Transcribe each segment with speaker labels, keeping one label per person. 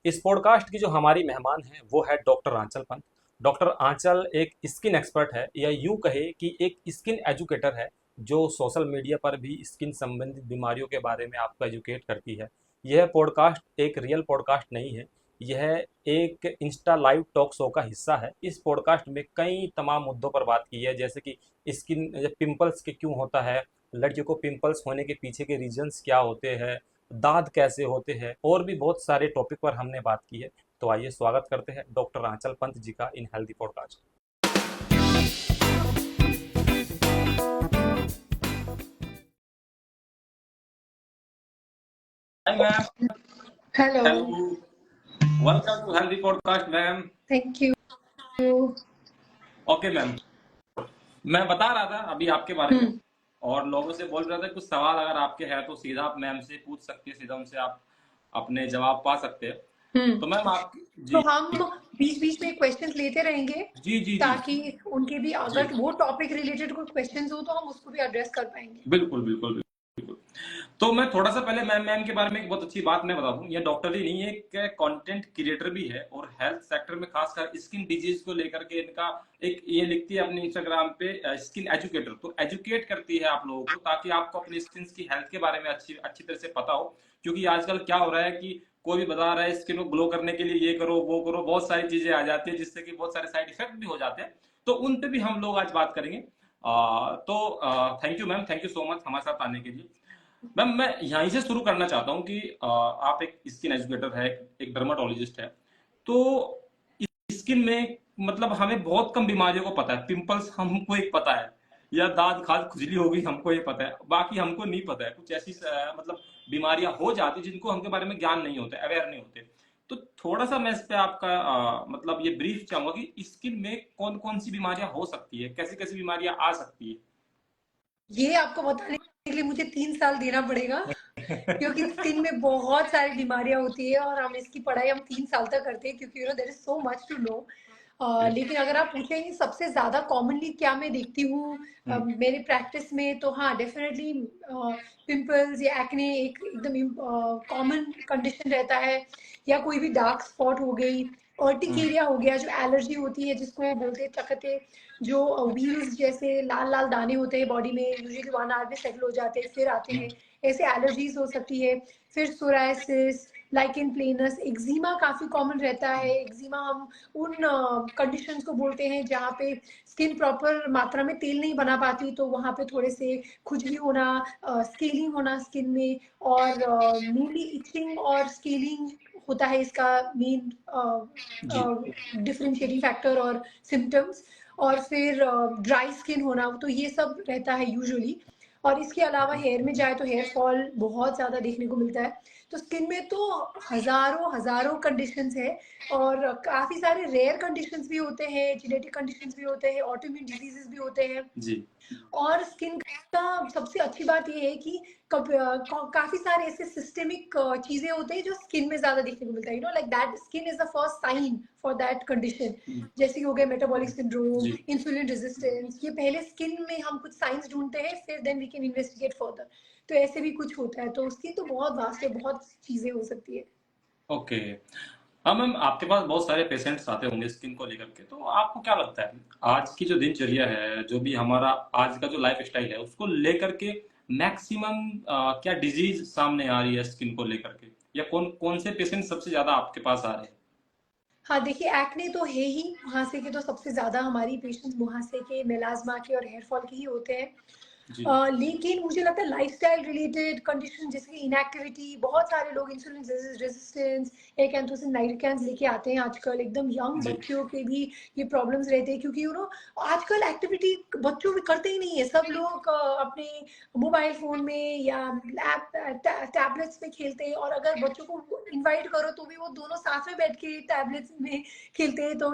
Speaker 1: इस पॉडकास्ट की जो हमारी मेहमान है वो है डॉक्टर आंचल पंत। डॉक्टर आंचल एक स्किन एक्सपर्ट है या यूं कहे कि एक स्किन एजुकेटर है जो सोशल मीडिया पर भी स्किन संबंधित बीमारियों के बारे में आपको एजुकेट करती है। यह पॉडकास्ट एक रियल पॉडकास्ट नहीं है, यह एक इंस्टा लाइव टॉक शो का हिस्सा है। इस पॉडकास्ट में कई तमाम मुद्दों पर बात की है, जैसे कि स्किन पिंपल्स के क्यों होता है, लड़कियों को पिंपल्स होने के पीछे के रीजंस क्या होते हैं, दाद कैसे होते हैं, और भी बहुत सारे टॉपिक पर हमने बात की है। तो आइए स्वागत करते हैं डॉक्टर आंचल पंत जी का इन healthy podcast. Hi ma'am.
Speaker 2: Hello,
Speaker 1: hello, welcome to healthy podcast ma'am.
Speaker 2: thank you.
Speaker 1: Okay ma'am, मैं बता रहा था अभी आपके बारे में
Speaker 2: हम्म
Speaker 1: और लोगों से बोल रहा था कुछ सवाल अगर आपके हैं तो सीधा आप मैम से पूछ सकते हैं, सीधा उनसे आप अपने जवाब पा सकते हैं।
Speaker 2: हम्म
Speaker 1: तो मैम आप
Speaker 2: तो
Speaker 1: जी
Speaker 2: हम बीच बीच में क्वेश्चंस लेते रहेंगे
Speaker 1: जी जी जी
Speaker 2: ताकि उनके भी
Speaker 1: जी
Speaker 2: अगर वो टॉपिक रिलेटेड कोई क्वेश्चंस हो तो हम उसको भी एड्रेस कर पाएंगे।
Speaker 1: बिल्कुल बिल्कुल बिल्कुल। तो मैं थोड़ा सा पहले मैम मैम के बारे में एक बहुत अच्छी बात मैं बता दूं, ये डॉक्टर ही नहीं है, एक कंटेंट क्रिएटर भी है और हेल्थ सेक्टर में खासकर स्किन डिजीज को लेकर के इनका एक ये लिखती है अपने इंस्टाग्राम पे स्किन एजुकेटर। तो एजुकेट करती है आप लोगों को ताकि आपको अपनी स्किन की हेल्थ के बारे में अच्छी अच्छी तरह से पता हो। क्योंकि आजकल क्या हो रहा है कि कोई भी बता रहा है स्किन को ग्लो करने के लिए ये करो वो करो, बहुत सारी चीजें आ जाती है जिससे कि बहुत सारे साइड इफेक्ट भी हो जाते हैं। तो उन पे भी हम लोग आज बात करेंगे। तो thank you ma'am, thank you so much हमारे साथ आने के लिए। मैम मैं यहीं से शुरू करना चाहता हूँ कि आप एक स्किन एजुकेटर है, एक डर्माटोलॉजिस्ट है। तो स्किन में मतलब हमें बहुत कम बीमारियों को पता है। पिंपल्स हमको एक पता है, या दाद खाद खुजली हो गई हमको ये पता है, बाकी हमको नहीं पता है कुछ ऐसी मतलब बीमारियां हो जाती जिनको हमके बारे में ज्ञान नहीं होता, अवेयर नहीं होते। तो थोड़ा सा मैं इस पे आपका मतलब ये ब्रीफ चाहूंगा कि स्किन में कौन कौन सी बीमारियां हो सकती है, कैसी कैसी बीमारियां आ सकती
Speaker 2: ये आपको बताने के लिए मुझे 3 साल देना पड़ेगा क्योंकि स्किन में बहुत सारी बीमारियां होती है और हम इसकी पढ़ाई हम 3 साल तक करते हैं क्योंकि there is so much to know.
Speaker 1: है।
Speaker 2: लेकिन अगर आप पूछेंगे सबसे ज्यादा कॉमनली क्या मैं देखती हूँ
Speaker 1: हम्म,
Speaker 2: मेरे प्रैक्टिस में, तो हाँ डेफिनेटली पिंपल्स या एक्ने एक एकदम कॉमन कंडीशन रहता है, या कोई भी डार्क स्पॉट हो गई,
Speaker 1: हम्म,
Speaker 2: अर्टिकेरिया हो गया जो एलर्जी होती है जिसको बोलते हैं चकते, जो व्हील्स जैसे लाल लाल दाने होते हैं बॉडी में, यूजुअली 1 आवर में सेटल हो जाते हैं फिर आते हैं, ऐसे एलर्जीज हो सकती है। फिर सोरायसिस, लाइकेन प्लेनस, एक्जिमा काफी कॉमन रहता है। एक्जिमा हम उन कंडीशंस को बोलते हैं जहाँ पे स्किन प्रॉपर मात्रा में तेल नहीं बना पाती, तो वहाँ पे थोड़े से खुजली होना, स्केलिंग होना स्किन में, और मेनली इचिंग और स्केलिंग होता है इसका मेन
Speaker 1: जी
Speaker 2: डिफरेंशिएटिंग फैक्टर और सिम्टम्स। और फिर ड्राई स्किन होना, तो ये सब रहता है यूजुअली। और इसके अलावा हेयर में जाए तो हेयर फॉल बहुत ज़्यादा देखने को मिलता है। तो स्किन में तो हजारों हजारों कंडीशंस है, और काफ़ी सारे रेयर कंडीशंस भी होते हैं, जेनेटिक कंडीशंस भी होते हैं, ऑटोइम्यून डिजीजेस भी होते हैं।
Speaker 1: जी
Speaker 2: और स्किन का सबसे अच्छी बात ये है कि काफी सारे ऐसे सिस्टेमिक चीजें होते हैं जो स्किन में ज्यादा देखने को मिलता है, like that skin is the first sign for that condition. जैसे कि हो गया मेटाबॉलिक सिंड्रोम,
Speaker 1: जी
Speaker 2: इंसुलिन रेजिस्टेंस, ये पहले स्किन में हम कुछ साइंस ढूंढते हैं फिर then we can investigate further. तो ऐसे भी कुछ होता है, तो स्किन तो बहुत वास्ट है, बहुत चीजें हो सकती है।
Speaker 1: ओके। हाँ मैम, आपके पास बहुत सारे पेशेंट्स आते होंगे स्किन को लेकर के, तो आपको क्या लगता है आज की जो दिनचर्या है, जो भी हमारा आज का जो लाइफ स्टाइल है उसको लेकर के मैक्सिमम क्या डिजीज सामने आ रही है स्किन को लेकर के, या कौन कौन से पेशेंट सबसे ज्यादा आपके पास आ रहे हैं?
Speaker 2: हाँ देखिए, एक्ने तो है ही, मुहासे के तो सबसे ज्यादा हमारी पेशेंट्स मुहासे के, मेलाज्मा के और हेयर फॉल के ही होते हैं।
Speaker 1: जी
Speaker 2: लेकिन मुझे लगता है लाइफस्टाइल रिलेटेड कंडीशन जैसे कि इनएक्टिविटी, बहुत सारे लोग इंसुलिन रेजिस्टेंस, एक एंथोसिन नाइट्रिकेंस लेके आते हैं आजकल, एकदम यंग
Speaker 1: जी
Speaker 2: बच्चों के भी ये प्रॉब्लम्स रहते हैं क्योंकि आजकल एक्टिविटी बच्चों भी करते ही नहीं है, सब लोग अपने मोबाइल फोन में या लैप टैबलेट्स में खेलते हैं, और अगर बच्चों को इनवाइट करो तो भी वो दोनों साथ में बैठ के टैबलेट्स में खेलते हैं। तो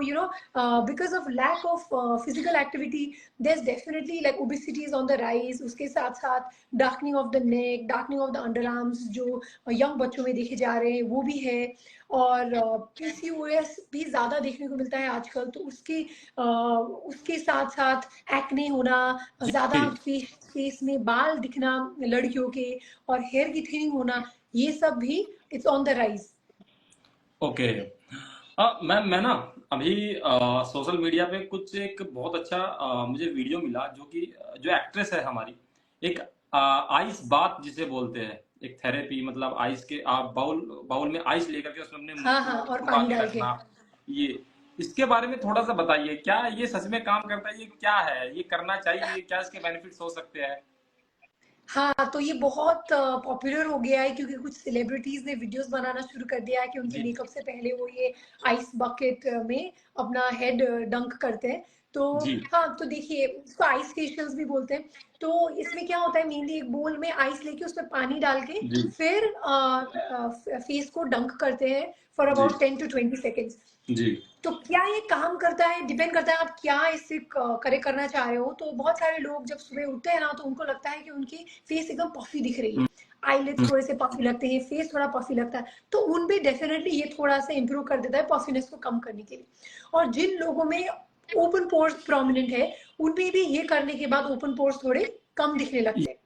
Speaker 2: because of lack of physical activity there's definitely like obesity is on the rise, उसके साथ साथ darkening of the neck, darkening of the under arms जो यंग बच्चों में देखे जा रहे हैं वो भी है। और पीसीओएस भी ज्यादा देखने को मिलता है आजकल, तो उसके साथ साथ एक्ने होना, ज्यादा
Speaker 1: जी
Speaker 2: फेस में बाल दिखना लड़कियों के, और हेयर की थिनिंग होना, ये सब भी it's on the rise.
Speaker 1: Okay. मैं ना अभी सोशल मीडिया पे कुछ एक बहुत अच्छा मुझे वीडियो मिला, जो कि जो एक्ट्रेस है हमारी, एक आइस बात जिसे बोलते हैं, एक थेरेपी, मतलब आइस के बाउल बाउल में आइस लेकर के उसमें अपने मुंह
Speaker 2: हाँ हाँ,
Speaker 1: को
Speaker 2: और
Speaker 1: डुबा
Speaker 2: पानी
Speaker 1: के
Speaker 2: डाल के।
Speaker 1: रखना। ये इसके बारे में थोड़ा सा बताइए, क्या ये सच में काम करता है? ये क्या है? ये करना चाहिए? क्या इसके बेनिफिट्स हो सकते हैं?
Speaker 2: हाँ, तो ये बहुत पॉपुलर हो गया है क्योंकि कुछ सेलिब्रिटीज ने वीडियोस बनाना शुरू कर दिया है कि उनके
Speaker 1: जी
Speaker 2: मेकअप से पहले वो ये आइस बकेट में अपना हेड डंक करते हैं। तो
Speaker 1: जी
Speaker 2: हाँ, तो देखिए इसको आइस फेशियल्स भी बोलते हैं। तो इसमें क्या होता है, मेनली एक बोल में आइस लेके उसमें पानी डाल के
Speaker 1: जी
Speaker 2: फिर फेस को डंक करते हैं फॉर
Speaker 1: जी
Speaker 2: अबाउट 10 to 20 seconds।
Speaker 1: जी
Speaker 2: तो क्या ये काम करता है, डिपेंड करता है आप क्या इससे करे करना चाह रहे हो। तो बहुत सारे लोग जब सुबह उठते हैं ना, तो उनको लगता है कि उनकी फेस एकदम पफी दिख रही है,
Speaker 1: हम्म,
Speaker 2: आईलिड्स थोड़े से पफी लगते हैं, फेस थोड़ा पफी लगता है। तो उन पे डेफिनेटली ये थोड़ा सा इंप्रूव कर देता है पफिनेस को कम करने के लिए। और जिन लोगों में ओपन पोर्स प्रोमिनेंट है, उन पे भी ये करने के बाद ओपन पोर्स थोड़े कम दिखने लगते हैं।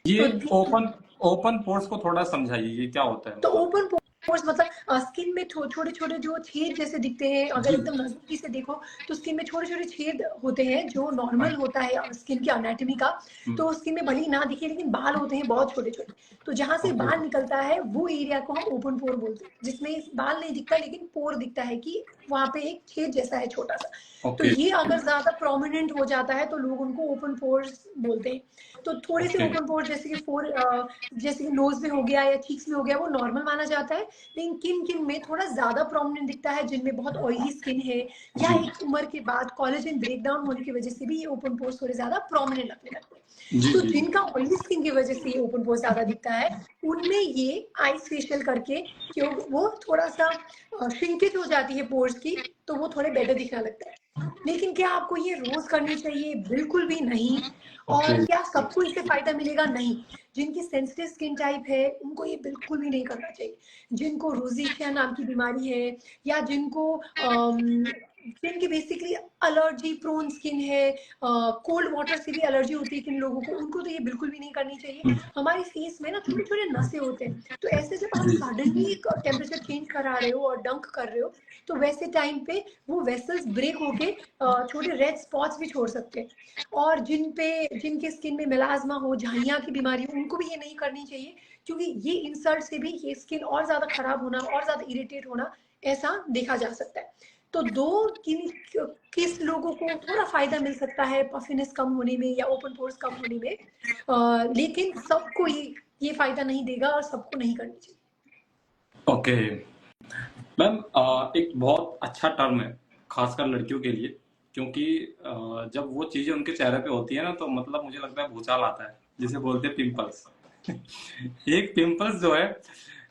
Speaker 1: ये
Speaker 2: तो
Speaker 1: ओपन ओपन पोर्स को थोड़ा समझाइए, ये क्या होता है
Speaker 2: तो
Speaker 1: मतलब?
Speaker 2: ओपन पोर्स मतलब स्किन में छोटे छोटे जो छेद जैसे दिखते हैं, अगर
Speaker 1: जी।
Speaker 2: एकदम नजदीकी से देखो तो स्किन में छोटे छोटे छेद होते हैं जो
Speaker 1: हाँ।
Speaker 2: नॉर्मल होता है स्किन की एनाटॉमी का।
Speaker 1: हम्म,
Speaker 2: तो स्किन में भले ही ना दिखे लेकिन बाल होते हैं बहुत छोटे छोटे। तो जहां से
Speaker 1: ओके
Speaker 2: बाल निकलता है वो एरिया को हम ओपन पोर बोलते हैं, जिसमें बाल नहीं दिखता लेकिन पोर दिखता है कि वहां पे एक छेद जैसा है छोटा सा। तो
Speaker 1: ओके
Speaker 2: ये अगर ज्यादा प्रोमिनेंट हो जाता है तो लोग उनको ओपन पोर्स बोलते हैं। तो थोड़े से
Speaker 1: ओके
Speaker 2: ओपन पोर्स जैसे कि जैसे कि नोज में हो गया या चीक्स में हो गया वो नॉर्मल माना जाता है। लेकिन किन किन में थोड़ा ज्यादा प्रोमिनेंट दिखता है, जिनमें बहुत ऑयली स्किन है या
Speaker 1: जी
Speaker 2: एक उम्र के बाद कोलेजन ब्रेक डाउन होने की वजह से भी ये ओपन पोर्स थोड़े ज्यादा प्रोमिनेंट लगने लगते हैं।
Speaker 1: जी
Speaker 2: तो
Speaker 1: जी जी।
Speaker 2: जिनका ऑयली स्किन की वजह से ये ओपन पोर्स ज्यादा दिखता है, उनमें ये आइस फेशियल करके क्यों वो थोड़ा सा श्रिंकेज हो जाती है पोर्स की, तो वो थोड़े बेटर दिखने लगता है। लेकिन क्या आपको ये रोज करनी चाहिए? बिल्कुल भी नहीं।
Speaker 1: ओके
Speaker 2: और क्या सबको इससे फायदा मिलेगा? नहीं। जिनकी सेंसिटिव स्किन टाइप है उनको ये बिल्कुल भी नहीं करना चाहिए। जिनको रोजेशिया नाम की बीमारी है, या जिनको जिनकी बेसिकली एलर्जी प्रोन स्किन है, कोल्ड वाटर से भी एलर्जी होती है किन लोगों को, उनको तो ये बिल्कुल भी नहीं करनी चाहिए।
Speaker 1: हम्म,
Speaker 2: हमारी फेस में ना छोटे छोटे नसें होते हैं, तो ऐसे जब आप
Speaker 1: जी
Speaker 2: सडनली टेम्परेचर चेंज करा रहे हो और डंक कर रहे हो, तो वैसे टाइम पे वो वेसल्स ब्रेक होके छोटे रेड स्पॉट्स भी छोड़ सकते हैं। और जिनके स्किन में मेलाज्मा हो, झाइयाँ की बीमारी हो, उनको भी ये नहीं करनी चाहिए, क्योंकि ये इंसल्ट से भी ये स्किन और ज्यादा खराब होना और ज्यादा इरिटेट होना ऐसा देखा जा सकता है। तो किस लोगों को थोड़ा फायदा मिल सकता है पफिनेस कम होने में या ओपन पोर्स कम होने में, लेकिन सबको ये फायदा नहीं देगा और सबको नहीं करनी चाहिए।
Speaker 1: ओके। मैम, एक बहुत अच्छा टर्म है खासकर लड़कियों के लिए, क्योंकि जब वो चीजें उनके चेहरे पे होती है ना, तो मतलब मुझे लगता है भूचाल आता है, जिसे बोलते हैं पिंपल्स। एक पिंपल्स जो है,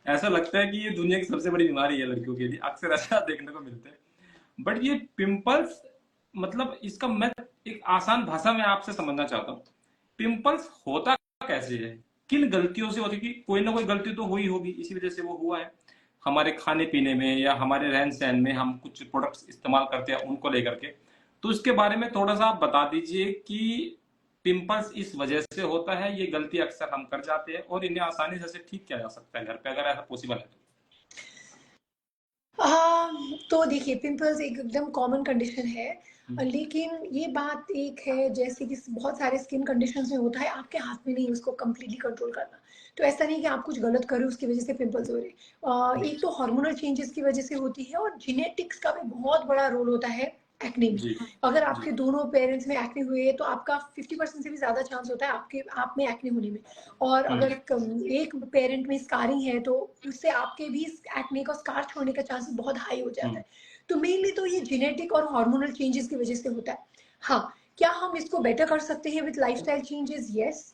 Speaker 1: ऐसा लगता है कि ये दुनिया की सबसे बड़ी बीमारी है लड़कियों के लिए, अक्सर ऐसा देखने को मिलता है। बट ये पिंपल्स, मतलब इसका मैं एक आसान भाषा में आपसे समझना चाहता हूँ। पिंपल्स होता कैसे है? किन गलतियों से होती? कि कोई ना कोई गलती तो हुई होगी, इसी वजह से वो हुआ है। हमारे खाने पीने में या हमारे रहन सहन में हम कुछ प्रोडक्ट्स इस्तेमाल करते हैं उनको लेकर के। तो इसके बारे में थोड़ा सा आप बता दीजिए कि पिंपल्स इस वजह से होता है, ये गलती अक्सर हम कर जाते हैं, और इन्हें आसानी से ठीक किया जा सकता है घर पे, अगर ऐसा पॉसिबल है तो।
Speaker 2: तो देखिए पिंपल्स एक एकदम कॉमन कंडीशन है। लेकिन ये बात एक है, जैसे कि बहुत सारे स्किन कंडीशंस में होता है, आपके हाथ में नहीं उसको कम्प्लीटली कंट्रोल करना। तो ऐसा नहीं कि आप कुछ गलत कर रहे हो उसकी वजह से पिंपल्स हो रहे हैं। एक तो हार्मोनल चेंजेस की वजह से होती है, और जेनेटिक्स का भी बहुत बड़ा रोल होता है एक्ने में।
Speaker 1: जी
Speaker 2: अगर
Speaker 1: जी
Speaker 2: आपके दोनों पेरेंट्स में एक्ने हुए तो आपका 50% से भी ज्यादा चांस होता है आप में एक्ने होने में। और अगर एक पेरेंट में स्कारिंग है तो उससे आपके भी एक्ने का स्कार छोड़ने का चांसेस बहुत हाई हो जाता
Speaker 1: हम्म,
Speaker 2: है। तो मेनली तो ये जेनेटिक और हार्मोनल चेंजेस की वजह से होता है। हाँ, क्या हम इसको बेटर कर सकते हैं with lifestyle changes? Yes.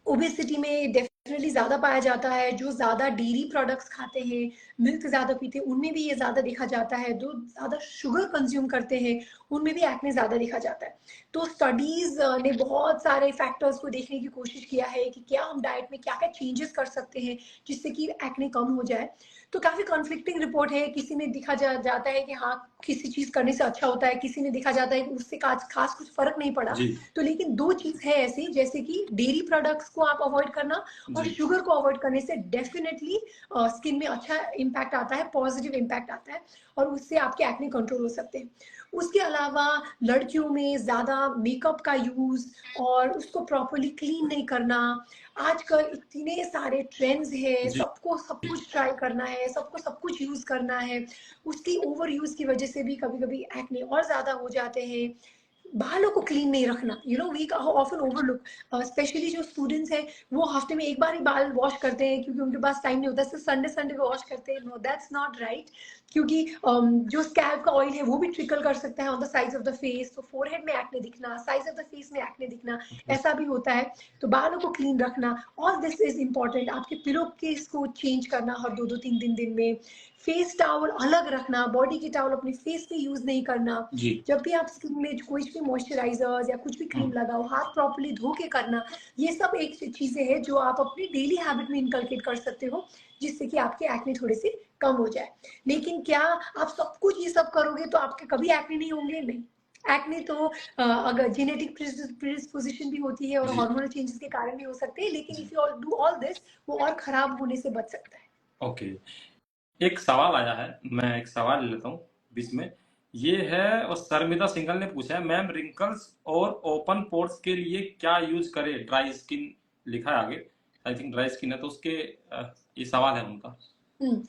Speaker 2: Obesity में डेफिनेटली ज्यादा पाया जाता है, जो ज्यादा डेयरी प्रोडक्ट्स खाते हैं, मिल्क ज्यादा पीते हैं, उनमें भी ये ज्यादा देखा जाता है। जो ज्यादा शुगर कंज्यूम करते हैं उनमें भी एक्ने ज्यादा देखा जाता है। तो स्टडीज ने बहुत सारे फैक्टर्स को देखने की कोशिश किया है कि क्या हम डाइट में क्या क्या चेंजेस कर सकते हैं जिससे कि एक्ने कम हो जाए। तो काफी कॉन्फ्लिक्टिंग रिपोर्ट है। किसी में जाता है कि हाँ किसी चीज करने से अच्छा होता है, किसी में देखा जाता है कि उससे खास कुछ फर्क नहीं पड़ा।
Speaker 1: जी
Speaker 2: तो लेकिन दो चीज है ऐसी, जैसे कि डेयरी प्रोडक्ट्स को आप अवॉइड करना और
Speaker 1: जी
Speaker 2: शुगर को अवॉइड करने से डेफिनेटली स्किन में अच्छा इम्पैक्ट आता है, पॉजिटिव इम्पैक्ट आता है, और उससे आपके एक्ने कंट्रोल हो सकते हैं। उसके अलावा लड़कियों में ज्यादा मेकअप का यूज और उसको प्रॉपरली क्लीन नहीं करना, आजकल इतने सारे ट्रेंड्स हैं,
Speaker 1: जी
Speaker 2: सबको सब कुछ ट्राई करना है, सबको सब कुछ यूज करना है, उसकी ओवर यूज की वजह से भी कभी कभी एक्ने और ज्यादा हो जाते हैं। बालों को क्लीन नहीं रखना, वी ऑफन ओवरलुक, स्पेशली जो स्टूडेंट्स हैं वो हफ्ते में एक बार ही बाल वॉश करते हैं क्योंकि उनके पास टाइम नहीं होता, सिर्फ संडे संडे को वॉश करते हैं। नो, दैट्स नॉट राइट, क्योंकि जो स्कैल्प का ऑयल है वो भी ट्रिकल कर सकता है on the size of the face, तो फोरहेड में एक्ने दिखना, साइज ऑफ द फेस में एक्ने दिखना, ऐसा भी होता है। तो बालों को क्लीन रखना, ऑल दिस इज इंपॉर्टेंट। आपके पिलो केस को चेंज करना हर 2-2 3 दिन में, फेस टॉवल अलग रखना, बॉडी की टॉवल अपने फेस पे यूज नहीं करना।
Speaker 1: जी
Speaker 2: जब भी आप स्किन में कोई भी मॉइस्चराइजर्स या कुछ भी क्रीम लगाओ, हाथ प्रॉपर्ली धो के करना। ये सब एक चीजें हैं जो आप अपनी डेली हैबिट में इनकलकेट कर सकते हो, जिससे कि आपके एक्ने थोड़े से कम हो जाए। लेकिन क्या आप सब कुछ ये सब करोगे तो आपके कभी एक्ने नहीं होंगे? नहीं। एक्ने तो अगर जेनेटिक प्रिडिस्पोजिशन भी होती है और
Speaker 1: जी
Speaker 2: हार्मोनल चेंजेस के कारण भी हो सकते हैं, लेकिन
Speaker 1: जी
Speaker 2: if you do all this, वो और खराब होने से बच सकता है।
Speaker 1: ओके। एक सवाल आया है, मैं एक सवाल ले लेता हूँ बीच में। ये है, और शर्मिदा सिंघल ने पूछा है, मैम रिंकल्स और ओपन पोर्स के लिए क्या यूज करें? ड्राई स्किन लिखा है आगे, आई थिंक ड्राई स्किन है, तो उसके ये सवाल है उनका।
Speaker 2: हम्म।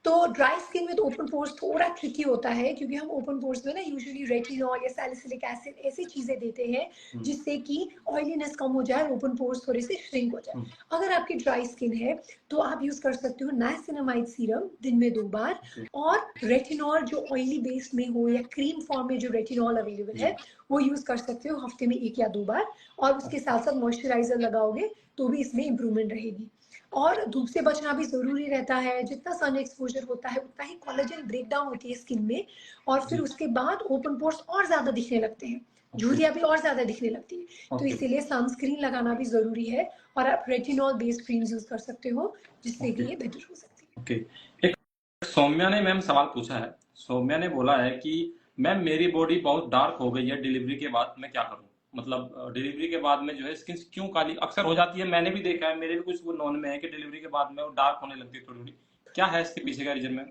Speaker 2: तो ड्राई स्किन में तो ओपन पोर्स थोड़ा ट्रिकी होता है, क्योंकि हम ओपन पोर्स में ना यूजुअली रेटिनॉल या सैलिसिलिक एसिड ऐसी चीजें देते हैं जिससे कि ऑयलीनेस कम हो जाए और ओपन पोर्स थोड़े से श्रिंक हो जाए। अगर आपकी ड्राई स्किन है तो आप यूज कर सकते हो नाइसिनामाइड सीरम दिन में 2 बार, और रेटिनॉल जो ऑयली बेस में हो या क्रीम फॉर्म में जो रेटिनॉल अवेलेबल है वो यूज कर सकते हो हफ्ते में 1 या 2 बार, और उसके साथ साथ मॉइस्चराइजर लगाओगे तो भी इसमें इंप्रूवमेंट रहेगी। और धूप से बचना भी जरूरी रहता है, जितना सन एक्सपोजर होता है उतना ही कोलेजन ब्रेकडाउन होती है स्किन में, और फिर उसके बाद ओपन पोर्स और ज्यादा दिखने लगते हैं, झुर्रियां भी और ज्यादा दिखने लगती है। तो इसीलिए सनस्क्रीन लगाना भी जरूरी है, और आप रेटिनॉल बेस्ड क्रीम्स यूज कर सकते हो जिससे कि ये बेटर हो सकती है।
Speaker 1: ओके। एक सौम्या ने मैम सवाल पूछा है। सौम्या ने बोला है कि मैम मेरी बॉडी बहुत डार्क हो गई है डिलीवरी के बाद, मैं क्या करूं? मतलब डिलीवरी के बाद में जो है स्किन क्यों काली अक्सर हो जाती है, मैंने भी देखा है, मेरे भी कुछ वो नॉन में है कि डिलीवरी के बाद में वो डार्क होने लगती है थोड़ी थोड़ी। क्या है इसके पीछे का रीजन मैम?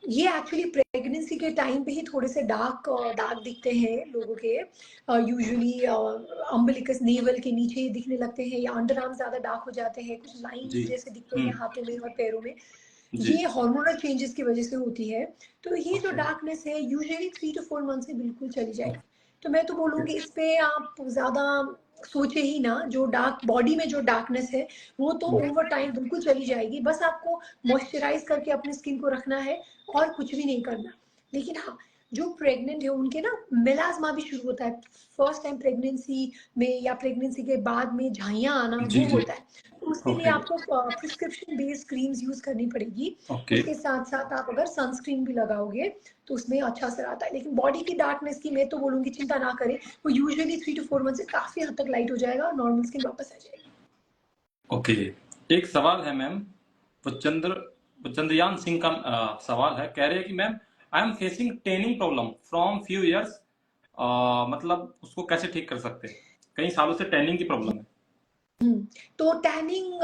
Speaker 2: ये एक्चुअली प्रेगनेंसी के टाइम पे ही थोड़े से डार्क डार्क दिखते हैं लोगों के, यूजुअली अम्बिलिकस नेवल के नीचे दिखने लगते हैं, या अंडर आर्म ज्यादा डार्क हो जाते हैं, कुछ
Speaker 1: जी
Speaker 2: लाइंस जैसे दिखते हैं हाथों में और पैरों में।
Speaker 1: जी
Speaker 2: ये हार्मोनल चेंजेस की वजह से होती है। तो ये जो
Speaker 1: ओके
Speaker 2: डार्कनेस है यूजुअली 3 to 4 मंथ से बिल्कुल चली जाएगी। तो मैं तो बोलूंगी इस पे आप ज्यादा सोचे ही ना, जो डार्क बॉडी में जो डार्कनेस है वो तो ओवर टाइम बिल्कुल चली जाएगी, बस आपको मॉइस्चराइज करके अपनी स्किन को रखना है और कुछ भी नहीं करना। लेकिन हाँ, जो प्रेग्नेंट है उनके ना मेलाज्मा भी शुरू होता है फर्स्ट टाइम प्रेगनेंसी में, या प्रेगनेंसी के बाद में झाइयाँ आना
Speaker 1: जी
Speaker 2: वो
Speaker 1: जी
Speaker 2: होता है। तो उसके लिए
Speaker 1: ओके
Speaker 2: आपको प्रिस्क्रिप्शन बेस्ड क्रीम्स यूज करनी पड़ेगी।
Speaker 1: ओके
Speaker 2: उसके साथ साथ आप अगर सनस्क्रीन भी लगाओगे तो उसमें अच्छा असर आता है। लेकिन बॉडी की डार्कनेस की मैं तो बोलूंगी चिंता ना करें, वो यूजुअली 3 to 4 मंथ से काफी हद तक लाइट हो जाएगा और नॉर्मल स्किन वापस आ जाएगी।
Speaker 1: ओके। एक सवाल है मैम, चंद्रयान सिंह का सवाल है, कह रहे हैं कि ma'am I am facing tending problem from few years, मतलब उसको कैसे ठीक कर सकते हैं? कई सालों से टैनिंग की प्रॉब्लम है।
Speaker 2: तो टैनिंग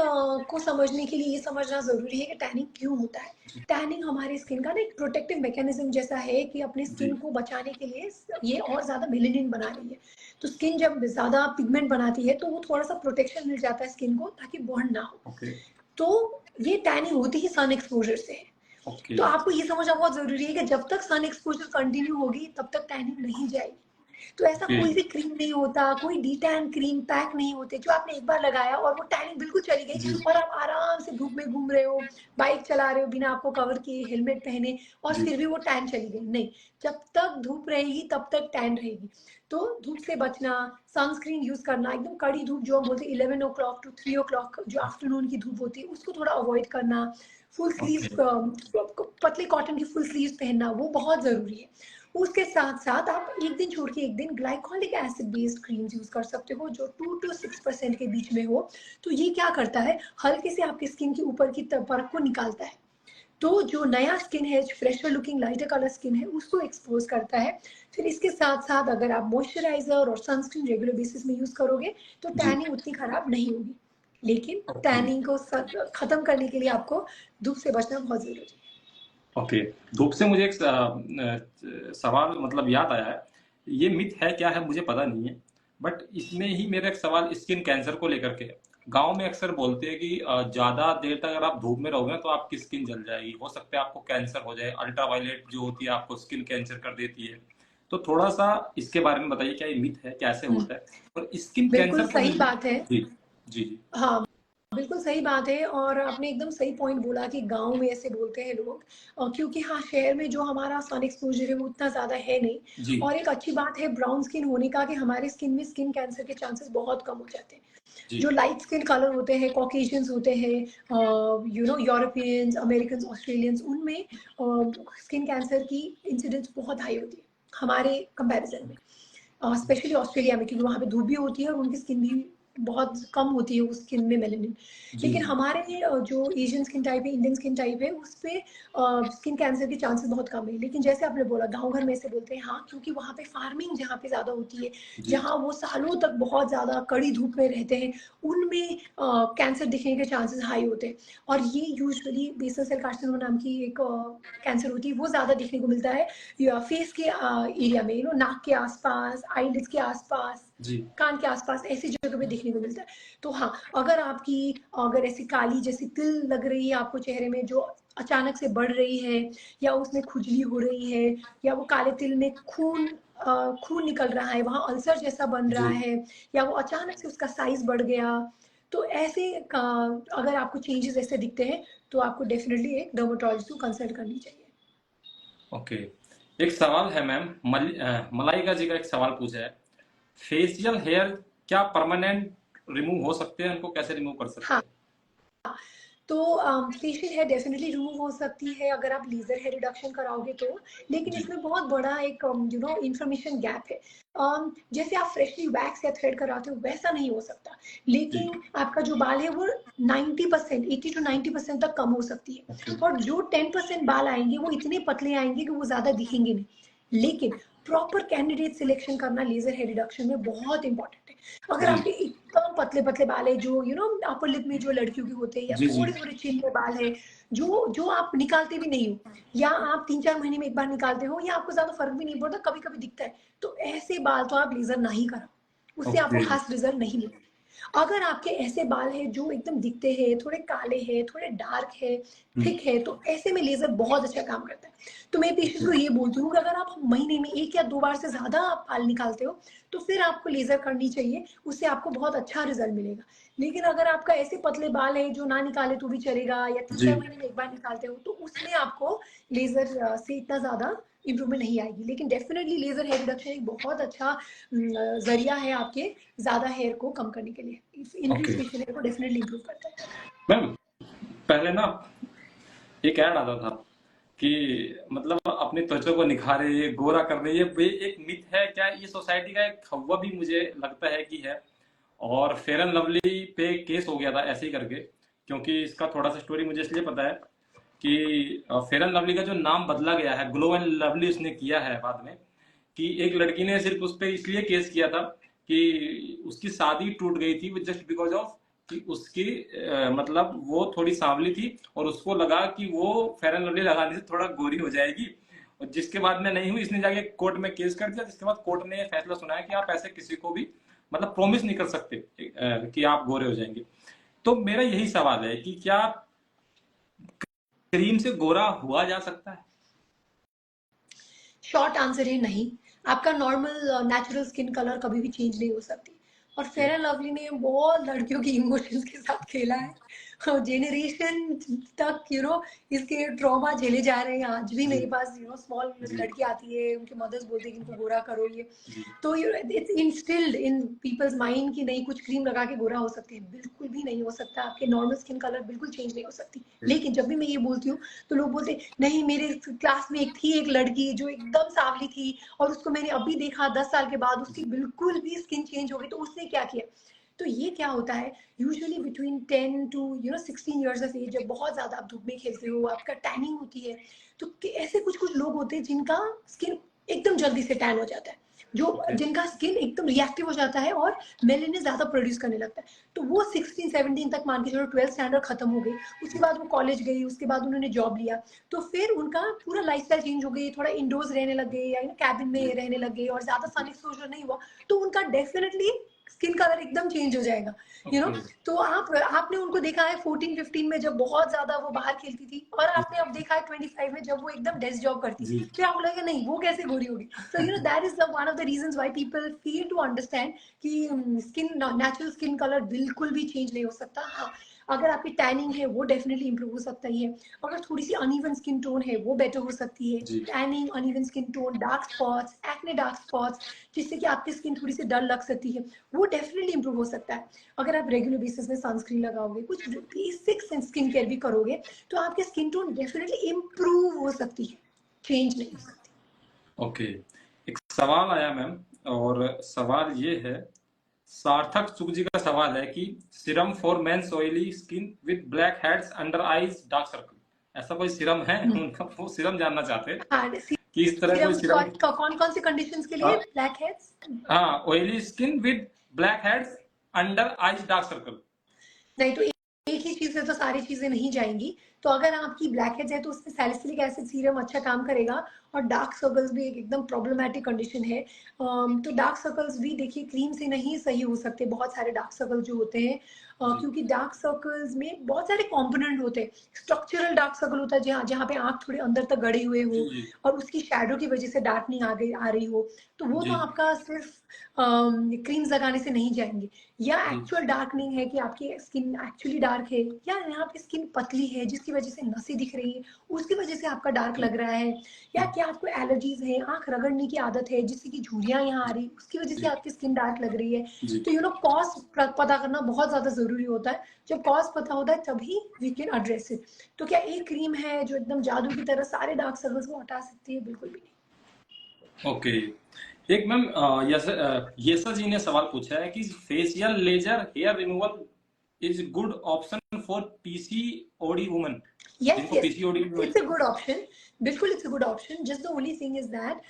Speaker 2: को समझने के लिए ये समझना जरूरी है कि टैनिंग क्यों होता है। टैनिंग हमारी स्किन का ना एक प्रोटेक्टिव मैकेनिज्म जैसा है कि अपनी
Speaker 1: जी
Speaker 2: स्किन को बचाने के लिए ये और ज्यादा मेलेनिन बना रही है। तो स्किन जब ज्यादा पिगमेंट बनाती है तो वो थोड़ा सा प्रोटेक्शन मिल जाता है स्किन को ताकि बर्न ना हो।
Speaker 1: ओके
Speaker 2: तो ये टैनिंग होती ही सन एक्सपोजर से है।
Speaker 1: ओके
Speaker 2: तो आपको ये समझना बहुत जरूरी है कि जब तक सन एक्सपोजर कंटिन्यू होगी तब तक टैनिंग नहीं जाएगी। तो ऐसा
Speaker 1: ओके
Speaker 2: कोई भी क्रीम नहीं होता, कोई डी टैन क्रीम पैक नहीं होते जो आपने एक बार लगाया और वो टैनिंग बिल्कुल चली गई
Speaker 1: जी
Speaker 2: और आप आराम से धूप में घूम रहे हो, बाइक चला रहे हो बिना आपको कवर किए, हेलमेट पहने, और
Speaker 1: जी
Speaker 2: फिर भी वो टैन चली गई नहीं। जब तक धूप रहेगी तब तक टैन रहेगी। तो धूप से बचना, सनस्क्रीन यूज करना, एकदम कड़ी धूप जो हम बोलते हैं 11 o'clock to 3 o'clock जो आफ्टरनून की धूप होती है उसको थोड़ा अवॉइड करना, फुल
Speaker 1: ओके
Speaker 2: स्लीव पतले कॉटन की फुल स्लीव पहनना वो बहुत जरूरी है। उसके साथ साथ आप एक दिन छोड़ के एक दिन glycolic acid based creams use कर सकते हो जो 2 to 6% के बीच में हो। तो ये क्या करता है, हल्के से आपकी स्किन के ऊपर की परत को निकालता है। तो जो नया स्किन है, fresher looking lighter colour skin है, उसको एक्सपोज करता है। फिर इसके साथ साथ अगर आप मॉइस्चराइजर और सनस्क्रीन रेगुलर बेसिस में यूज करोगे तो
Speaker 1: जी।
Speaker 2: टैनिंग उतनी खराब नहीं होगी। लेकिन
Speaker 1: ओके।
Speaker 2: टैनिंग को खत्म करने के लिए आपको धूप से बचना बहुत जरूरी है।
Speaker 1: ओके। धूप से मुझे एक सवाल मतलब याद आया है। ये मिथ है क्या है मुझे पता नहीं है, बट इसमें ही मेरा एक सवाल स्किन कैंसर को लेकर के है। गांव में अक्सर बोलते हैं कि ज्यादा देर तक अगर आप धूप में रहोगे ना तो आपकी स्किन जल जाएगी, हो सकता है आपको कैंसर हो जाए, अल्ट्रावायलेट जो होती है आपको स्किन कैंसर कर देती है। तो थोड़ा सा इसके बारे में बताइए, क्या ये मिथ है, कैसे होता है, और स्किन
Speaker 2: बिल्कुल
Speaker 1: कैंसर को
Speaker 2: सही
Speaker 1: लेकर।
Speaker 2: बात है।
Speaker 1: जी जी जी।
Speaker 2: हाँ, बिल्कुल सही बात है और आपने एकदम सही पॉइंट बोला कि गाँव में ऐसे बोलते हैं लोग, क्योंकि हाँ, शहर में जो हमारा सन एक्सपोज़र है वो उतना ज़्यादा है नहीं।
Speaker 1: जी
Speaker 2: और एक अच्छी बात है ब्राउन स्किन होने का कि हमारे स्किन में स्किन कैंसर के चांसेस बहुत कम हो जाते हैं।
Speaker 1: जी
Speaker 2: जो लाइट स्किन कलर होते हैं, कॉकेशियंस होते हैं, यूरोपियंस, अमेरिकन्स, ऑस्ट्रेलियंस, उनमें स्किन कैंसर की इंसिडेंस बहुत हाई होती है हमारे कंपैरिजन में। स्पेशली ऑस्ट्रेलिया में, क्योंकि वहाँ पे धूप भी होती है और उनकी स्किन भी बहुत कम होती है उस स्किन में मेलेनिन।
Speaker 1: जी
Speaker 2: लेकिन
Speaker 1: जी।
Speaker 2: हमारे जो एशियन स्किन टाइप है, इंडियन स्किन टाइप है, उस पे स्किन कैंसर के चांसेस बहुत कम है। लेकिन जैसे आपने बोला गांव घर में ऐसे बोलते हैं, हाँ, क्योंकि वहाँ पे फार्मिंग जहाँ पे ज्यादा होती है,
Speaker 1: जी
Speaker 2: जहाँ वो सालों तक बहुत ज्यादा कड़ी धूप में रहते हैं, उनमें कैंसर दिखने के चांसेस हाई होते हैं। और ये यूजुअली बेसल सेल कार्सिनोमा नाम की एक कैंसर होती है, वो ज्यादा देखने को मिलता है फेस के एरिया में, नाक के आसपास, आईलिड्स के आसपास,
Speaker 1: जी
Speaker 2: कान के आसपास, ऐसी जगह पे देखने को मिलता है। तो हाँ, अगर ऐसी काली जैसी तिल लग रही है आपको चेहरे में, जो अचानक से बढ़ रही है, या उसमें खुजली हो रही है, या वो काले तिल में खून निकल रहा है, वहां अल्सर जैसा बन रहा
Speaker 1: जी।
Speaker 2: है, या वो अचानक से उसका साइज बढ़ गया, तो अगर आपको चेंजेस ऐसे दिखते हैं तो आपको डेफिनेटली एक डर्मेटोलॉजिस्ट को कंसल्ट करनी चाहिए।
Speaker 1: ओके। एक सवाल है मैम, मलाइका जी का एक सवाल पूछा है, फेशियल हेयर क्या परमानेंट रिमूव हो सकते हैं, उनको कैसे रिमूव कर सकते
Speaker 2: हाँ,
Speaker 1: हैं?
Speaker 2: तो फेशियल हेयर डेफिनेटली रिमूव हो सकती है अगर आप लेजर हेयर रिडक्शन कराओगे तो। लेकिन
Speaker 1: जी
Speaker 2: इसमें बहुत बड़ा एक इंफॉर्मेशन गैप है। जैसे आप फ्रेशली वैक्स या थ्रेड कराते हो वैसा नहीं हो सकता।
Speaker 1: जी।
Speaker 2: लेकिन आपका जो बाल है वो 90%, 80 to 90% तक कम हो सकती है।
Speaker 1: ओके।
Speaker 2: और जो 10% बाल आएंगे वो इतने पतले आएंगे कि वो ज्यादा दिखेंगे नहीं। लेकिन प्रॉपर कैंडिडेट सिलेक्शन करना लेजर हेयर रिडक्शन में बहुत इंपॉर्टेंट है। अगर
Speaker 1: जी
Speaker 2: आपके एकदम पतले पतले बाल है, जो अपर लिप में जो लड़कियों के होते हैं, या
Speaker 1: जी। जी
Speaker 2: थोड़े थोड़े चिन में बाल है, जो जो आप निकालते भी नहीं हो, या आप 3-4 महीने में एक बार निकालते हो, या आपको ज्यादा फर्क भी नहीं पड़ता, कभी कभी दिखता है, तो ऐसे बाल तो आप लेजर नहीं कराओ, उससे आपको
Speaker 1: ओके।
Speaker 2: खास रिजल्ट नहीं मिलेगा। अगर आपके ऐसे बाल हैं जो एकदम दिखते हैं, थोड़े काले हैं, थोड़े डार्क है, थिक है, तो ऐसे में लेजर बहुत अच्छा काम करता है। तो मैं पेशेंट्स
Speaker 1: ओके।
Speaker 2: को ये बोलती हूँ कि अगर आप महीने में 1 या 2 बार से ज्यादा आप बाल निकालते हो तो फिर आपको लेजर करनी चाहिए, उससे आपको बहुत अच्छा रिजल्ट मिलेगा। लेकिन अगर आपका ऐसे पतले बाल है जो ना निकाले तो भी चलेगा, या तीन
Speaker 1: जी।
Speaker 2: चार महीने में एक बार निकालते हो, तो उसमें आपको लेजर से इतना ज्यादा इंप्रूवमेंट नहीं आएगी। लेकिन डेफिनेटली लेजर हेयर रिडक्शन एक बहुत अच्छा जरिया है आपके ज्यादा हेयर को कम करने के लिए। इंक्रीज
Speaker 1: ओके
Speaker 2: फेशियल हेयर को डेफिनेटली इंप्रूव करता है।
Speaker 1: मैम, पहले ना एक ऐड आता था कि मतलब अपनी त्वचा को निखारे, ये गोरा कर रही है, ये एक मिथ है क्या, ये सोसाइटी का एक हवा भी मुझे लगता है कि है। और फेयर एंड लवली पे केस हो गया था ऐसे ही करके, क्योंकि इसका थोड़ा सा स्टोरी मुझे इसलिए पता है कि फेयर एंड लवली का जो नाम बदला गया है, ग्लो एंड लवली उसने किया है बाद में, कि एक लड़की ने सिर्फ उस पर इसलिए केस किया था कि उसकी शादी टूट गई थी जस्ट बिकॉज ऑफ कि उसकी मतलब वो थोड़ी सांवली थी और उसको लगा कि वो फेयर एंड लवली लगाने से थोड़ा गोरी हो जाएगी, और जिसके बाद में नहीं हुई, इसने जाके कोर्ट में केस कर दिया, जिसके बाद कोर्ट ने फैसला सुनाया कि आप ऐसे किसी को भी मतलब प्रॉमिस नहीं कर सकते कि आप गोरे हो जाएंगे। तो मेरा यही सवाल है कि क्या क्रीम से गोरा हुआ जा सकता है?
Speaker 2: शॉर्ट आंसर है नहीं। आपका नॉर्मल नेचुरल स्किन कलर कभी भी चेंज नहीं हो सकती। और फेयर एंड लवली ने बहुत लड़कियों की इमोशंस के साथ खेला है, जेनरेशन तक इसके ट्रॉमा झेले जा रहे हैं। आज भी
Speaker 1: जी
Speaker 2: मेरे पास स्मॉल
Speaker 1: जी
Speaker 2: लड़की आती है, उनके मदर्स बोलते हैं कि इनको गोरा करो ये।
Speaker 1: जी।
Speaker 2: तो it's instilled in people's mind कि नहीं, कुछ क्रीम लगा के गोरा हो सकते हैं, बिल्कुल भी नहीं हो सकता। आपके नॉर्मल स्किन कलर बिल्कुल चेंज नहीं हो सकती। लेकिन जब भी मैं ये बोलती हूँ तो लोग बोलते हैं, नहीं, मेरे क्लास में एक लड़की जो एकदम सांवली थी और उसको मैंने अभी देखा 10 साल के बाद उसकी बिल्कुल भी स्किन चेंज हो गई, तो उसने क्या किया? तो ये क्या होता है, usually between 10 to 16 years of age, जब बहुत ज़्यादा आप धूप में खेलते हो, आपका टैनिंग होती है, तो ऐसे कुछ कुछ लोग होते हैं जिनका स्किन एकदम जल्दी से टैन हो जाता है, जिनका स्किन एकदम रिएक्टिव हो जाता है और मेलेनिन ज़्यादा प्रोड्यूस करने लगता है। तो वो 16-17 तक, मान के चलो 12th स्टैंडर्ड खत्म हो गई, उसके बाद वो कॉलेज गई, उसके बाद उन्होंने जॉब लिया, तो फिर उनका पूरा लाइफस्टाइल चेंज हो गई, थोड़ा इंडोर्स रहने लग गए या कैबिन में रहने लग गए और ज़्यादा सन एक्सपोजर नहीं हुआ, तो उनका डेफिनेटली स्किन कलर एकदम चेंज हो जाएगा, तो आपने उनको देखा है 14-15 में जब बहुत ज्यादा वो बाहर खेलती थी, और आपने अब देखा है 25 में जब वो एकदम डेस्क जॉब करती, फिर आपको लगेगा नहीं वो कैसे गोरी होगी। So that is the one of the reasons why people fail to understand कि स्किन, नेचुरल स्किन कलर बिल्कुल भी चेंज नहीं हो सकता। हाँ, अगर आपकी टैनिंग है वो डेफिनेटली इंप्रूव हो सकता ही है, अगर थोड़ी सी अनइवन स्किन टोन है वो बेटर हो सकती है, tanning, uneven skin tone, dark spots, acne dark spots, जिससे कि आपकी स्किन थोड़ी सी डल लग सकती है, वो डेफिनेटली इंप्रूव हो सकता है। अगर आप रेगुलर बेसिस में सनस्क्रीन लगाओगे, कुछ बेसिक स्किन केयर भी करोगे, तो आपकी स्किन टोन डेफिनेटली इंप्रूव हो सकती है, चेंज नहीं हो सकती।
Speaker 1: ओके, एक सवाल आया मैम, और सवाल ये है, सार्थक सुख जी का सवाल है कि serum for men's oily skin with blackheads, under eyes, dark circle, ऐसा कोई सीरम है? उनका वो सीरम जानना चाहते हैं कि इस तरह कोई सीरम
Speaker 2: कौन कौन से कंडीशंस के लिए? ब्लैक हेड्स,
Speaker 1: हाँ, oily skin with blackheads, under eyes, dark circle.
Speaker 2: नहीं तो एक ही चीज से तो सारी चीजें नहीं जाएंगी। तो अगर आपकी ब्लैक हेड्स है तो उसमें सैलिसिलिक एसिड सीरम अच्छा काम करेगा, और डार्क सर्कल्स भी एक एकदम प्रॉब्लमेटिक कंडीशन है। तो डार्क सर्कल्स भी देखिए क्रीम से नहीं सही हो सकते, बहुत सारे डार्क सर्कल जो होते हैं, क्योंकि डार्क सर्कल्स में बहुत सारे कंपोनेंट होते हैं। स्ट्रक्चरल डार्क सर्कल होता है जहाँ जहाँ पे आंख थोड़े अंदर तक गड़े हुए हो और उसकी शैडो की वजह से डार्कनिंग आ रही हो, तो वो तो आपका सिर्फ क्रीम्स लगाने से नहीं जाएंगे। या एक्चुअल डार्कनिंग है कि आपकी स्किन एक्चुअली डार्क है, या यहाँ पे स्किन पतली है जिसकी वजह से नसें दिख रही है, उसकी वजह से आपका डार्क लग रहा है, या क्या आपको एलर्जीज है, आंख रगड़ने की आदत है जिससे कि झुर्रियां यहाँ आ रही, उसकी वजह से आपकी स्किन डार्क लग रही है। तो कॉज पता करना बहुत ज्यादा जरूरी होता है। जब कॉज पता होता है तभी वी कैन एड्रेस इट। तो क्या एक क्रीम है जो एकदम जादू की तरह सारे डार्क सर्कल्स को हटा सकती है? बिल्कुल भी नहीं।
Speaker 1: ओके, एक मैम यशा जी ने सवाल पूछा है कि facial laser hair removal is good option for PCOD women.
Speaker 2: Yes,
Speaker 1: जिनको
Speaker 2: yes,
Speaker 1: PCOD
Speaker 2: it's a good option. बिल्कुल it's a good option. Just the only thing is that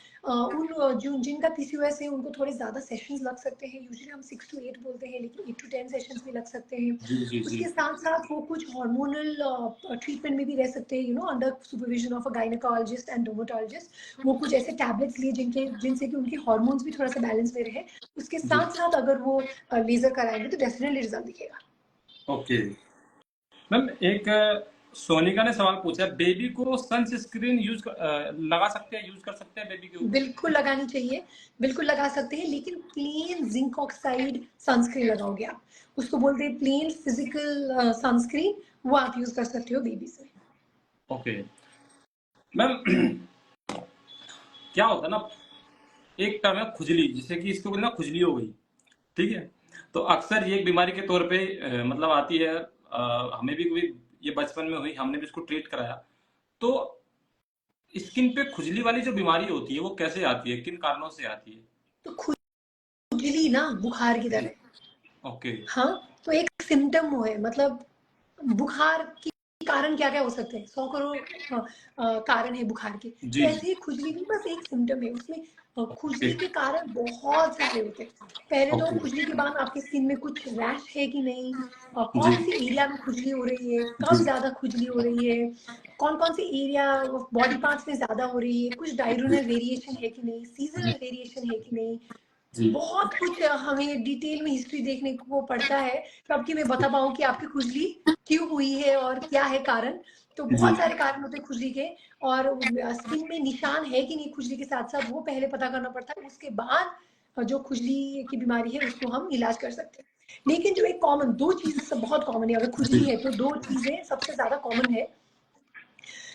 Speaker 2: जिनका PCOS है उनको थोड़े ज्यादा सेशंस लग सकते हैं। यूजुअली हम 6 to 8 बोलते हैं, लेकिन 8 to 10 सेशंस भी लग सकते हैं। उसके साथ साथ वो कुछ हार्मोनल ट्रीटमेंट में भी रह सकते हैं, under supervision of a gynaecologist and dermatologist. वो कुछ ऐसे टैबलेट्स लिए जिनसे कि उनके हार्मोन्स भी थोड़ा सा बैलेंस में रहे। उसके साथ साथ अगर वो लेजर कराएंगे तो डेफिनेटली रिजल्ट दिखेगा।
Speaker 1: ओके मैम, एक सोनिका ने सवाल पूछा है, बेबी को सनस्क्रीन लगा सकते हैं, यूज कर सकते हैं बेबी के ऊपर?
Speaker 2: बिल्कुल लगानी चाहिए, बिल्कुल लगा सकते हैं, लेकिन प्लेन जिंक ऑक्साइड सनस्क्रीन लगाओगे आप, उसको बोलते हैं प्लेन फिजिकल सनस्क्रीन, वो आप यूज कर सकते हो बेबी से।
Speaker 1: ओके मैम, क्या होता है ना, एक टर्म है खुजली, जिससे कि इसको बोलना खुजली हो गई, ठीक है, तो अक्सर ये एक बीमारी के तौर पे मतलब आती है। हमें भी कोई ये बचपन में हुई, हमने भी इसको ट्रीट कराया। तो स्किन पे खुजली वाली जो बीमारी होती है वो कैसे आती है, किन कारणों से आती है?
Speaker 2: तो खुजली ना बुखार की तरह।
Speaker 1: ओके।
Speaker 2: हाँ, तो एक सिम्टम वो है, मतलब बुखार की कारण क्या क्या हो सकते हैं, 100 करोड़ कारण है बुखार के। तो ऐसे ही खुजली भी बस एक सिम्टम है, उसमें खुजली के कारण बहुत सारे होते हैं। पहले तो खुजली के बाद आपकी स्किन में कुछ रैश है कि नहीं, कौन सी एरिया में खुजली हो रही है, कब ज्यादा खुजली हो रही है, कौन कौन सी एरिया बॉडी पार्ट्स में ज्यादा हो रही है, कुछ डायरोनल वेरिएशन है कि नहीं, सीजनल वेरिएशन है कि नहीं, बहुत कुछ हमें डिटेल में हिस्ट्री देखने को पड़ता है तब कि मैं बता पाऊँ कि आपकी खुजली क्यों हुई है और क्या है कारण। तो बहुत सारे कारण होते हैं खुजली के, और स्किन में निशान है कि नहीं खुजली के साथ साथ वो पहले पता करना पड़ता है, उसके बाद जो खुजली की बीमारी है उसको हम इलाज कर सकते हैं। लेकिन जो एक कॉमन दो चीजें सब बहुत कॉमन है, अगर खुजली है तो दो चीजें सबसे ज्यादा कॉमन है।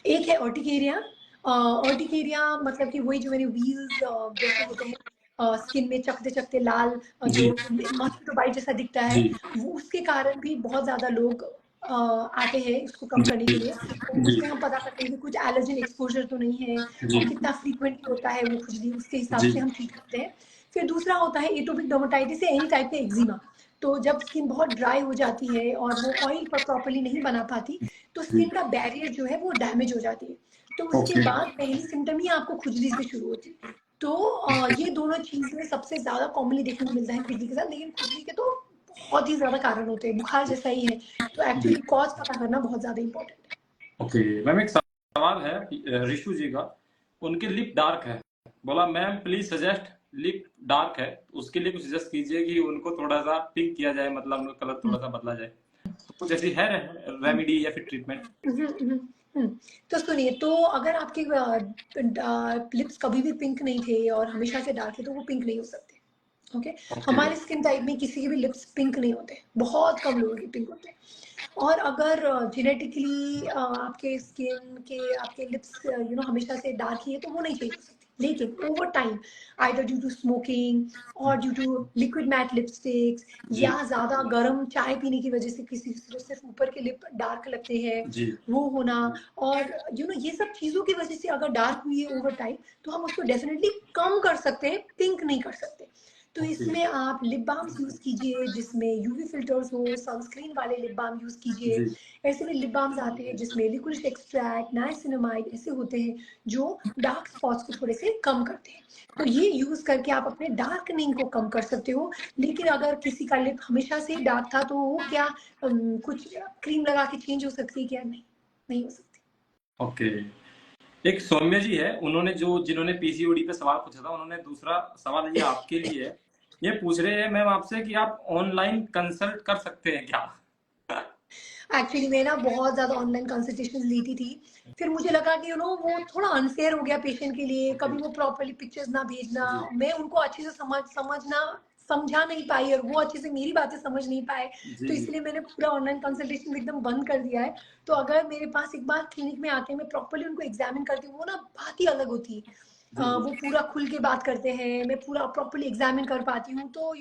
Speaker 2: एक है अर्टिकेरिया। अर्टिकेरिया मतलब कि वही जो मैंने व्हील्स जैसे होते हैं स्किन में चकते चकते लाल, जो मस्किटो बाइट जैसा दिखता है, वो उसके कारण भी बहुत ज्यादा लोग आते हैं उसको कम करने के लिए। उसमें हम पता करते हैं कि कुछ एलर्जन एक्सपोजर तो नहीं है, और कितना फ्रीक्वेंटली होता है वो खुजली, उसके हिसाब से हम ट्रीट करते हैं। फिर दूसरा होता है एटोपिक डर्मेटाइटिस या एनी टाइप का एक्जिमा। तो जब स्किन बहुत ड्राई हो जाती है और वो ऑयल पर प्रॉपरली नहीं बना पाती, तो स्किन का बैरियर जो है वो डैमेज हो जाती है। तो उसके
Speaker 1: ओके
Speaker 2: बाद पहली सिम्टम ही आपको खुजली से शुरू होती है। तो ये दोनों चीज में सबसे ज्यादा कॉमनली देखने को मिलता है खुजली के साथ, लेकिन खुजली के तो बहुत ही ज्यादा कारण होते हैं, बुखार जैसा ही है। तो एक्चुअली कॉज पता करना बहुत ज्यादा इंपॉर्टेंट है।
Speaker 1: ओके मैम, एक सवाल है ऋषु जी का, उनके लिप डार्क है, बोला ma'am please suggest, lip dark है उसके लिए कुछ सजेस्ट कीजिए कि उनको थोड़ा सा पिंक किया जाए, मतलब उनका कलर थोड़ा सा बदला जाए, तो कुछ ऐसी है रेमेडी या फिर ट्रीटमेंट?
Speaker 2: हम्म, हम्म, हम्म। तो सुनिए, तो अगर आपके लिप्स कभी भी पिंक नहीं थे और हमेशा से डार्क है तो वो पिंक नहीं हो सकते। ओके।
Speaker 1: ओके
Speaker 2: हमारे स्किन टाइप में किसी के भी लिप्स पिंक नहीं होते, बहुत कम लोगों के पिंक होते हैं। और अगर जेनेटिकली आपके स्किन के आपके लिप्स हमेशा से डार्क ही है तो वो नहीं चेंज हो सकती, लेकिन over time either due to smoking और due to liquid matte lipsticks
Speaker 1: जी
Speaker 2: या ज्यादा गर्म चाय पीने की वजह से किसी सिर्फ ऊपर के लिप डार्क लगते हैं,
Speaker 1: जी
Speaker 2: वो होना, और ये सब चीजों की वजह से अगर डार्क हुई है ओवर टाइम तो हम उसको डेफिनेटली कम कर सकते हैं, पिंक नहीं कर सकते। तो
Speaker 1: ओके
Speaker 2: इसमें आप लिप बाम्स यूज कीजिए जिसमें यूवी फिल्टर्स हो, सनस्क्रीन वाले लिप बाम यूज कीजिए।
Speaker 1: जी
Speaker 2: ऐसे में लिप बाम्स आते हैं जिसमें लिक्विड एक्सट्रैक्ट, नाइसिनामाइड ऐसे होते हैं जो डार्क स्पॉट्स को थोड़े से कम करते हैं। तो ये यूज करके आप अपने डार्कनिंग को कम कर सकते हो। लेकिन अगर किसी का लिप हमेशा से डार्क था तो वो क्या कुछ क्रीम लगा के चेंज हो सकती है क्या? नहीं, नहीं हो सकती।
Speaker 1: ओके। एक सौम्य जी है, उन्होंने जिन्होंने पीसीओडी पे सवाल पूछा था, उन्होंने दूसरा सवाल ये आपके लिए है, ये पूछ रहे हैं मैम आपसे कि आप ऑनलाइन कंसल्ट कर सकते हैं क्या?
Speaker 2: एक्चुअली मैं ना बहुत ज्यादा ऑनलाइन कंसल्टेशन लेती थी, फिर मुझे लगा कि वो थोड़ा अनफेयर हो गया पेशेंट के लिए, कभी वो प्रॉपरली पिक्चर्स ना भेजना,
Speaker 1: जी
Speaker 2: मैं उनको अच्छे से समझा नहीं पाई और वो अच्छे से मेरी बातें समझ नहीं पाए।
Speaker 1: जी
Speaker 2: तो
Speaker 1: जी
Speaker 2: इसलिए मैंने पूरा ऑनलाइन कंसल्टेशन एकदम बंद कर दिया है। तो अगर मेरे पास एक बार क्लिनिक में आते हैं, मैं प्रॉपरली उनको एग्जामिन करती हूँ, वो ना बात ही अलग होती है।
Speaker 1: जी जी
Speaker 2: वो पूरा खुल के बात करते हैं, मैं पूरा प्रॉपरली एग्जामिन कर पाती हूँ। तो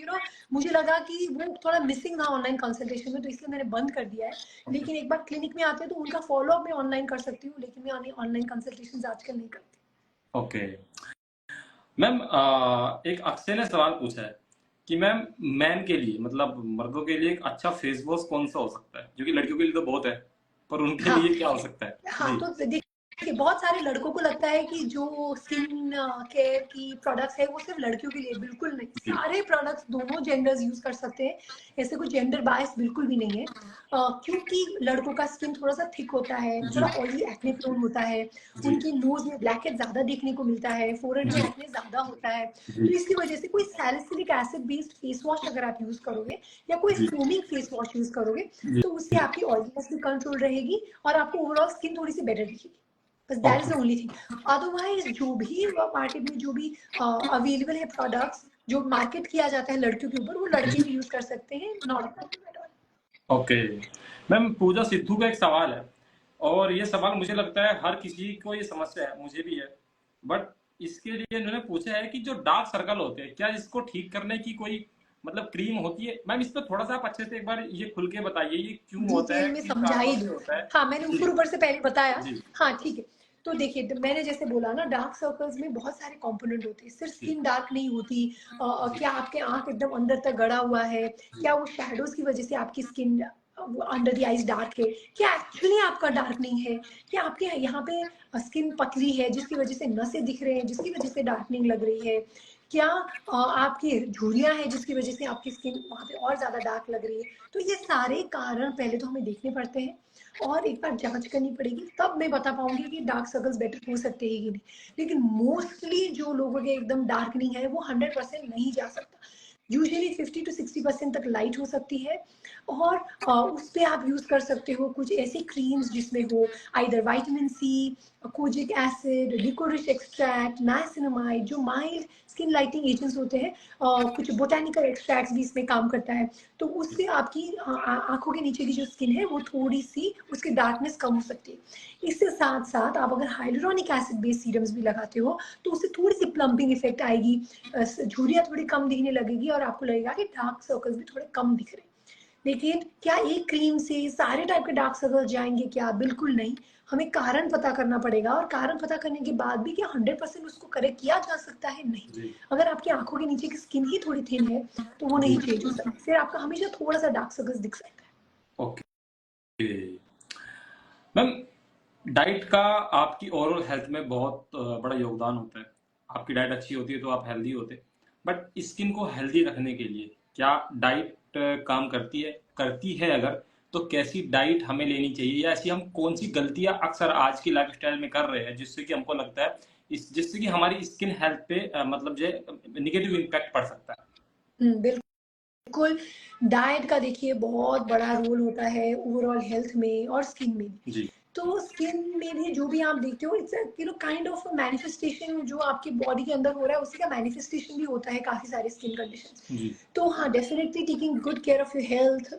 Speaker 2: मुझे लगा कि वो थोड़ा मिसिंग था ऑनलाइन कंसल्टेशन में, तो इसलिए मैंने बंद कर दिया है।
Speaker 1: ओके
Speaker 2: लेकिन एक बार क्लिनिक में आते हैं तो उनका फॉलो अप मैं ऑनलाइन कर सकती हूँ, लेकिन मैं ऑनलाइन कंसल्टेशन आजकल नहीं करती।
Speaker 1: ओके मैम, एक अक्षय ने सवाल पूछा है कि मैम मैन के लिए, मतलब मर्दों के लिए एक अच्छा फेस वॉश कौन सा हो सकता है, जो कि लड़कियों के लिए तो बहुत है, पर उनके
Speaker 2: हाँ,
Speaker 1: लिए क्या हो सकता है?
Speaker 2: हाँ,
Speaker 1: जी
Speaker 2: तो देखिए, बहुत सारे लड़कों को लगता है कि जो स्किन केयर की प्रोडक्ट्स है वो सिर्फ लड़कियों के लिए, बिल्कुल नहीं,
Speaker 1: जी
Speaker 2: सारे प्रोडक्ट्स दोनों जेंडर्स यूज कर सकते हैं। ऐसे कोई जेंडर बायस बिल्कुल भी नहीं है। क्योंकि लड़कों का स्किन थोड़ा सा थिक होता है,
Speaker 1: जी
Speaker 2: थोड़ा ऑयली एक्ने प्रोन होता है,
Speaker 1: जी
Speaker 2: उनकी नोज में ब्लैकहेड ज्यादा देखने को मिलता है, फोरहेड में
Speaker 1: जी
Speaker 2: एक्ने ज्यादा होता है।
Speaker 1: जी
Speaker 2: तो इसकी वजह से कोई salicylic acid based face wash अगर आप यूज करोगे या कोई
Speaker 1: जी
Speaker 2: फोमिंग फेस वॉश यूज करोगे
Speaker 1: जी
Speaker 2: तो उससे आपकी ऑयलीनेस भी कंट्रोल रहेगी और आपको ओवरऑल स्किन थोड़ी सी बेटर दिखेगी। बस that is
Speaker 1: okay
Speaker 2: the only thing. Otherwise जो भी मार्केट में जो भी अवेलेबल है प्रोडक्ट्स जो मार्केट किया जाता है लड़कियों के ऊपर, वो लड़के भी यूज कर सकते हैं, not a problem at all.
Speaker 1: Okay ma'am, Pooja Sidhu का एक सवाल है, और ये सवाल मुझे लगता है हर किसी को ये समस्या है, मुझे भी है, बट इसके लिए इन्होंने पूछा है कि जो डार्क सर्कल होते हैं, क्या इसको ठीक करने की कोई मतलब क्रीम होती है? मैम इस पर थोड़ा सा आप अच्छे से एक बार ये खुल के बताइए, ये क्यों होता है,
Speaker 2: डिटेल में
Speaker 1: किन
Speaker 2: समझा
Speaker 1: कारणों
Speaker 2: ही
Speaker 1: से
Speaker 2: दूँ।
Speaker 1: होता है?
Speaker 2: हाँ, मैंने
Speaker 1: जी
Speaker 2: ऊपर ऊपर से पहले बताया।
Speaker 1: जी
Speaker 2: हाँ, ठीक है। तो देखिए, तो मैंने जैसे बोला ना, डार्क सर्कल्स में बहुत सारे कंपोनेंट होते हैं, सिर्फ
Speaker 1: जी
Speaker 2: स्किन डार्क नहीं होती।
Speaker 1: जी
Speaker 2: क्या आपके आंख एकदम अंदर तक गड़ा हुआ है?
Speaker 1: जी
Speaker 2: क्या वो शैडोज की वजह से आपकी skin under the eyes dark है? क्या एक्चुअली आपका डार्कनिंग है? क्या आपके यहाँ पे स्किन पतली है जिसकी वजह से नसें दिख रहे हैं, जिसकी वजह से डार्कनिंग लग रही है? क्या आपकी झुर्रियां हैं जिसकी वजह से आपकी स्किन वहां पे और ज्यादा डार्क लग रही है? तो ये सारे कारण पहले तो हमें देखने पड़ते हैं और एक बार जांच करनी पड़ेगी, तब मैं बता पाऊंगी कि डार्क सर्कल्स बेटर हो सकते हैं कि नहीं। लेकिन मोस्टली जो लोगों के एकदम डार्कनिंग है वो 100% नहीं जा सकता। यूजुअली 50 to 60% तक लाइट हो सकती है। और उस पर आप यूज कर सकते हो कुछ ऐसी क्रीम्स जिसमें हो either vitamin C, kojic acid, liquorice extract, niacinamide, जो माइल्ड स्किन लाइटिंग एजेंट्स होते हैं। कुछ बोटानिकल एक्सट्रैक्ट्स भी इसमें काम करता है। तो उससे आपकी आंखों के नीचे की जो स्किन है वो थोड़ी सी उसकी डार्कनेस कम हो सकती है। इसके साथ साथ आप अगर हाइलुरोनिक एसिड बेस्ड सीरम्स भी लगाते हो तो उससे थोड़ी सी प्लम्पिंग इफेक्ट आएगी, झुर्रियाँ थोड़ी कम दिखने लगेगी और आपको लगेगा कि डार्क सर्कल्स भी थोड़े कम दिख रहे हैं। लेकिन क्या एक क्रीम से सारे टाइप के डार्क सर्कल जाएंगे? क्या बिल्कुल नहीं। हमें कारण पता करना पड़ेगा, और कारण पता करने के बाद भी क्या 100% उसको करेक्ट किया जा सकता है? नहीं।
Speaker 1: जी
Speaker 2: अगर आपकी आंखों के नीचे की स्किन ही थोड़ी थिन है तो वो
Speaker 1: जी
Speaker 2: नहीं चेंज हो सकती, फिर आपका हमेशा थोड़ा सा डार्क सर्कल्स दिख सकता है।
Speaker 1: ओके मैम, डाइट का आपकी ओवरऑल हेल्थ में बहुत बड़ा योगदान होता है। आपकी डाइट अच्छी होती है तो आप हेल्दी होते हैं, बट स्किन को हेल्दी रखने के लिए क्या डाइट काम करती है अगर, तो कैसी डाइट हमें लेनी चाहिए, या ऐसी हम कौन सी गलतियां अक्सर आज की लाइफस्टाइल में कर रहे हैं जिससे कि हमको लगता है जिससे कि हमारी स्किन हेल्थ पे मतलब जो निगेटिव इम्पैक्ट पड़ सकता है।
Speaker 2: बिल्कुल। डाइट का देखिए बहुत बड़ा रोल होता है ओवरऑल हेल्थ में और स्किन में भी।
Speaker 1: जी
Speaker 2: तो स्किन में भी जो भी आप देखते हो, इट्स काइंड ऑफ मैनिफेस्टेशन, जो आपकी बॉडी के अंदर हो रहा है उसी का मैनिफेस्टेशन भी होता है काफी सारे स्किन कंडीशंस।
Speaker 1: जी
Speaker 2: तो हाँ, definitely taking good care of your health,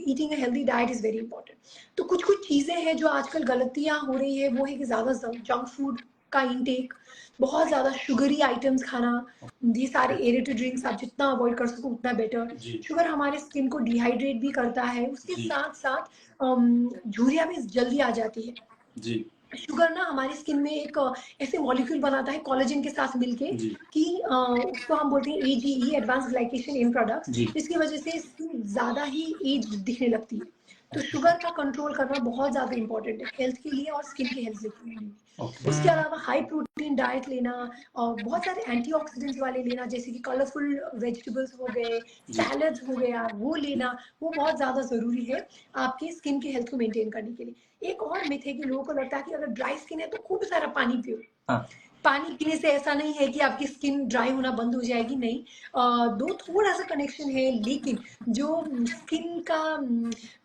Speaker 2: eating a healthy diet is very important. तो कुछ कुछ चीजें हैं जो आजकल गलतियां हो रही है, वो है कि ज्यादा जंक फूड का इंटेक, बहुत ज्यादा शुगरी आइटम्स खाना, ये सारे एरेटेड ड्रिंक्स आप जितना अवॉइड कर सको उतना बेटर।
Speaker 1: जी
Speaker 2: शुगर हमारे स्किन को डिहाइड्रेट भी करता है, उसके
Speaker 1: जी
Speaker 2: साथ साथ झुर्रियाँ भी जल्दी आ जाती है।
Speaker 1: जी
Speaker 2: शुगर ना हमारी स्किन में एक ऐसे मॉलिक्यूल बनाता है कोलेजन के साथ मिलके,
Speaker 1: जी
Speaker 2: कि उसको हम बोलते हैं एजीई, एडवांस ग्लाइकेशन इन प्रोडक्ट्स,
Speaker 1: जी
Speaker 2: जिसकी वजह से स्किन ज्यादा ही एज दिखने लगती है। तो शुगर का कंट्रोल करना बहुत ज्यादा इंपॉर्टेंट है हेल्थ के लिए और स्किन की हेल्थ के लिए।
Speaker 1: ओके
Speaker 2: उसके अलावा हाई प्रोटीन डाइट लेना, और बहुत सारे एंटीऑक्सीडेंट्स वाले लेना, जैसे कि कलरफुल वेजिटेबल्स हो गए,
Speaker 1: जी
Speaker 2: सैलड्स हो गया, वो लेना, वो बहुत ज्यादा जरूरी है आपकी स्किन की हेल्थ को मेंटेन करने के लिए। एक और मिथ है कि लोगों को लगता है कि अगर ड्राई स्किन है तो खूब सारा पानी पियो।
Speaker 1: हाँ
Speaker 2: पानी पीने से ऐसा नहीं है कि आपकी स्किन ड्राई होना बंद हो जाएगी, नहीं। दो थोड़ा सा कनेक्शन है, लेकिन जो स्किन का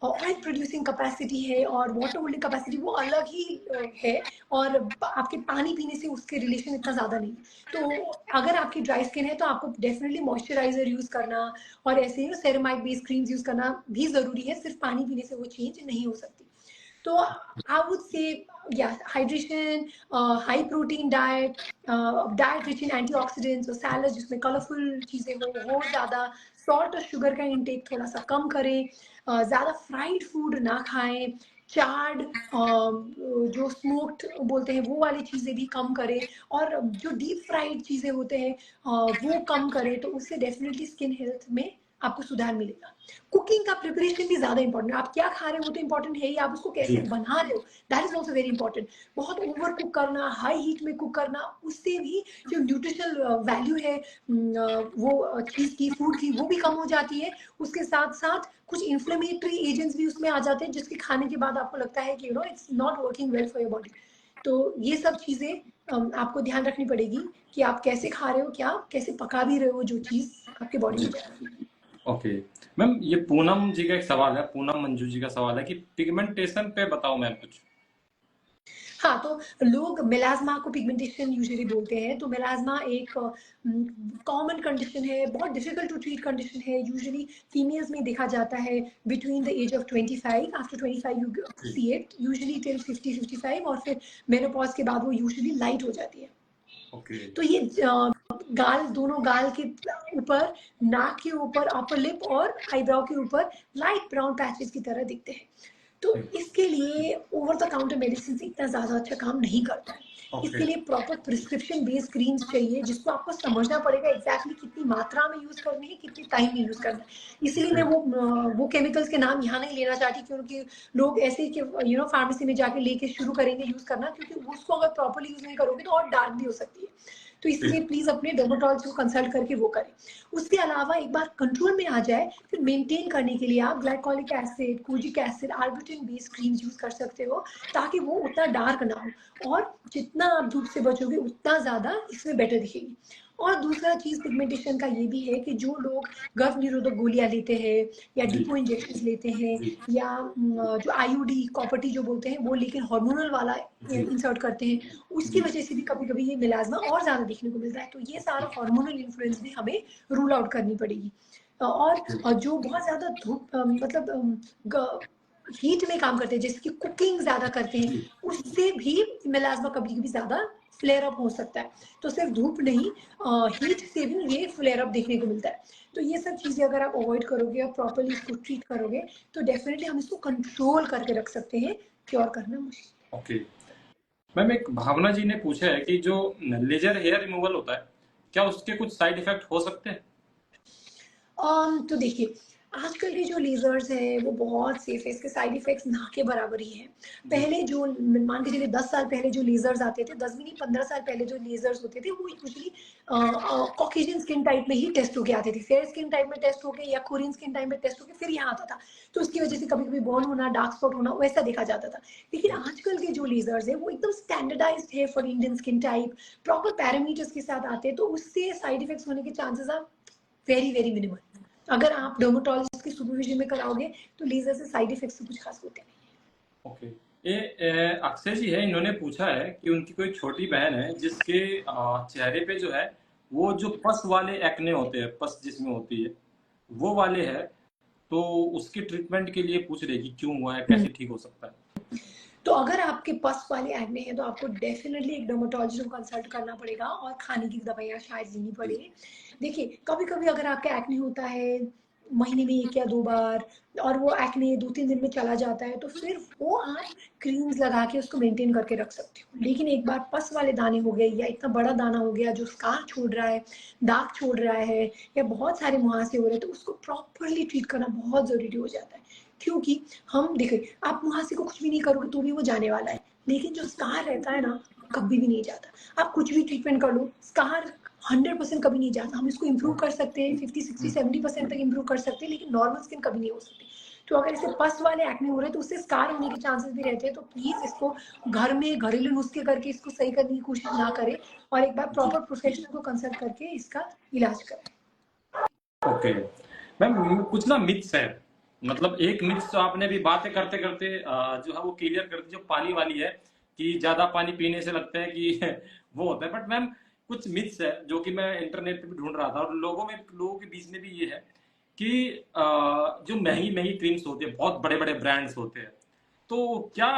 Speaker 2: ऑयल प्रोड्यूसिंग कैपेसिटी है और वाटर होल्डिंग कैपेसिटी वो अलग ही है, और आपके पानी पीने से उसके रिलेशन इतना ज्यादा नहीं है। तो अगर आपकी ड्राई स्किन है तो आपको डेफिनेटली मॉइस्चराइजर यूज करना और ऐसे ही सेरेमाइड बेस्ड क्रीम्स यूज करना भी जरूरी है, सिर्फ पानी पीने से वो चेंज नहीं हो सकती। तो आई वुड से या hydration, high protein diet, diet rich in antioxidants और सैलड जिसमें कलरफुल चीजें हो, वो ज्यादा, सॉल्ट और शुगर का इंटेक थोड़ा सा कम करें, ज्यादा फ्राइड फूड ना खाएं, चार्ड, जो स्मोक्ड बोलते हैं वो वाली चीजें भी कम करें, और जो डीप फ्राइड चीजें होते हैं वो कम करें, तो उससे डेफिनेटली स्किन हेल्थ में आपको सुधार मिलेगा। कुकिंग का प्रिपरेशन भी ज्यादा इंपॉर्टेंट है, आप क्या खा रहे हो वो तो इंपॉर्टेंट है ही, आप उसको
Speaker 1: जी
Speaker 2: कैसे बना रहे हो that is also very important. बहुत ओवर कुक करना, हाई हीट में कुक करना, उससे भी जो न्यूट्रिशनल वैल्यू है वो चीज की, फूड की, वो भी कम हो जाती है। उसके साथ साथ कुछ इन्फ्लेमेटरी एजेंट्स भी उसमें आ जाते हैं, जिसके खाने के बाद आपको लगता है कि it's not working well for your body. तो ये सब चीजें आपको ध्यान रखनी पड़ेगी कि आप कैसे खा रहे हो, क्या कैसे पका भी रहे हो जो चीज आपके बॉडी
Speaker 1: जी
Speaker 2: में जा रही है।
Speaker 1: ओके मैम, ये पूनम जी का एक सवाल है, पूनम मंजू जी का सवाल है कि पिगमेंटेशन पे बताओ मैम कुछ।
Speaker 2: हाँ, तो लोग मेलाज़्मा को पिगमेंटेशन यूजुअली बोलते हैं। तो मेलाज़्मा एक कॉमन कंडीशन है, बहुत डिफिकल्ट टू ट्रीट कंडीशन है। यूजुअली फीमेल्स में देखा जाता है between the age of 25, after 25 you see it, usually till 50-55, और फिर मेनोपॉज के बाद वो यूजुअली लाइट हो जाती है।
Speaker 1: ओके
Speaker 2: तो ये गाल, दोनों गाल के ऊपर, नाक के ऊपर, अपर लिप और आईब्राउ के ऊपर लाइट ब्राउन पैचेस की तरह दिखते हैं। तो इसके लिए ओवर द काउंटर मेडिसिन इतना ज्यादा अच्छा काम नहीं करता है।
Speaker 1: ओके
Speaker 2: इसके लिए प्रॉपर प्रिस्क्रिप्शन बेस्ड क्रीम्स चाहिए, जिसको आपको समझना पड़ेगा एग्जैक्टली कितनी मात्रा में यूज करनी है, कितनी टाइम में यूज करना है। इसलिए मैं वो केमिकल्स के नाम यहाँ नहीं लेना चाहती, क्योंकि लोग ऐसे ही फार्मेसी में जाके लेके शुरू करेंगे यूज करना, क्योंकि उसको अगर प्रॉपरली यूज नहीं करोगे तो और डार्क भी हो सकती है। तो इसलिए प्लीज अपने डर्मेटोलॉजिस्ट को कंसल्ट करके वो करें। उसके अलावा एक बार कंट्रोल में आ जाए, फिर मेंटेन करने के लिए आप glycolic acid, kojic acid, arbutin based creams use कर सकते हो, ताकि वो उतना डार्क ना हो, और जितना आप धूप से बचोगे उतना ज्यादा इसमें बेटर दिखेगी। और दूसरा चीज पिगमेंटेशन का ये भी है कि जो लोग गर्भ निरोधक गोलियां लेते हैं, या
Speaker 1: जी
Speaker 2: डिपो इंजेक्शन लेते हैं,
Speaker 1: जी
Speaker 2: या जो आईयूडी कॉपर टी जो बोलते हैं वो, लेकिन हार्मोनल वाला
Speaker 1: जी
Speaker 2: इंसर्ट करते हैं, उसकी
Speaker 1: जी
Speaker 2: वजह से भी कभी कभी ये मिलाजमा और ज्यादा देखने को मिलता है। तो ये सारा हार्मोनल इन्फ्लुएंस भी हमें रूल आउट करनी पड़ेगी। और जो बहुत ज्यादा धूप, मतलब हीट में काम करते हैं, जैसे कि कुकिंग ज्यादा करते हैं, उससे भी मेलाज्मा कभी कभी ज्यादा फ्लेयर अप हो सकता है। तो सिर्फ धूप नहीं, हीट से भी ये फ्लेयर अप देखने को मिलता है। तो ये सब चीजें अगर आप अवॉइड करोगे और प्रॉपरली इसको ट्रीट करोगे तो डेफिनेटली हम इसको कंट्रोल करके रख सकते हैं। क्योर करना मुश्किल।
Speaker 1: ओके मैम, एक भावना जी ने पूछा है कि जो लेजर हेयर रिमूवल होता है, क्या उसके कुछ साइड इफेक्ट हो सकते हैं?
Speaker 2: तो देखिए, आजकल के जो लेजर्स हैं वो बहुत सेफ है, इसके साइड इफेक्ट्स ना के बराबर ही हैं।
Speaker 1: जी।
Speaker 2: पहले जो मान के चलिए 10 साल पहले जो लेजर्स आते थे, 10 भी नहीं 15 साल पहले जो लेजर्स होते थे वो यूजुअली कॉकेशियन स्किन टाइप में ही टेस्ट होके आते थे, फेयर स्किन टाइप में टेस्ट होके या कोरियन स्किन टाइप में टेस्ट होके फिर यहाँ आता था। तो उसकी वजह से कभी कभी बर्न होना, डार्क स्पॉट होना वैसा देखा जाता था। लेकिन आजकल के जो लेजर्स है वो एकदम स्टैंडर्डाइज्ड है for Indian skin type, proper parameters के साथ आते हैं, तो उससे साइड इफेक्ट्स होने के chances are very very minimal. अगर आप डर्मेटोलॉजिस्ट की सुपरविजन में कराओगे तो लेजर से साइड इफेक्ट्स तो कुछ खास होते नहीं।
Speaker 1: ओके, ये अक्षय जी है, इन्होंने पूछा है कि उनकी कोई छोटी बहन है जिसके चेहरे पे जो है वो जो पस वाले एक्ने होते हैं, पस जिसमें होती है वो वाले है, तो उसकी ट्रीटमेंट के लिए पूछ रही कि क्यों हुआ है, कैसे ठीक हो सकता है?
Speaker 2: तो अगर आपके पस वाले एक्ने हैं तो आपको डेफिनेटली एक डर्मेटोलॉजिस्ट को कंसल्ट करना पड़ेगा और खाने की दवाइयाँ शायद लेनी पड़ेगी। देखिए, कभी कभी अगर आपका एक्ने होता है महीने में 1 या 2 बार और वो एक्ने 2-3 दिन में चला जाता है, तो फिर वो आप क्रीम्स लगा के उसको मेंटेन करके रख सकते हो। लेकिन एक बार पस वाले दाने हो गए या इतना बड़ा दाना हो गया जो स्कार छोड़ रहा है, दाग छोड़ रहा है या बहुत सारे मुहासे हो रहे हैं, तो उसको प्रॉपरली ट्रीट करना बहुत ज़रूरी हो जाता है। क्योंकि हम देखिए, आप मुहासे को कुछ भी नहीं करोगे तो भी वो जाने वाला है, लेकिन जो स्कार रहता है ना कभी भी नहीं जाता। आप कुछ भी ट्रीटमेंट कर लो, स्कार 100% कभी नहीं जाता। हम इसको इम्प्रूव कर सकते हैं, 50-60-70% तक इम्प्रूव कर सकते हैं, लेकिन नॉर्मल स्किन कभी नहीं हो सकती। तो अगर इसे पस वाले एक्ने हो रहे हैं तो उससे स्कार होने के चांसेस भी रहते हैं। तो प्लीज इसको घर में घरेलू नुस्खे करके इसको सही करने की कोशिश ना करें और एक बार
Speaker 1: जी।
Speaker 2: प्रॉपर प्रोफेशनल को कंसल्ट करके इसका इलाज करें।
Speaker 1: ओके मैम, कुछ ना मिथ्स है, मतलब एक मिथ्स तो आपने भी बातें करते करते जो है वो क्लियर कर दी, जो पानी वाली है कि ज्यादा पानी पीने से लगता है कि वो होता है। बट मैम कुछ मिथ्स है जो कि मैं इंटरनेट पे भी ढूंढ रहा था और लोगों के बीच में भी ये है कि जो महंगी महंगी क्रीम्स होती है, बहुत बड़े बड़े ब्रांड्स होते हैं, तो क्या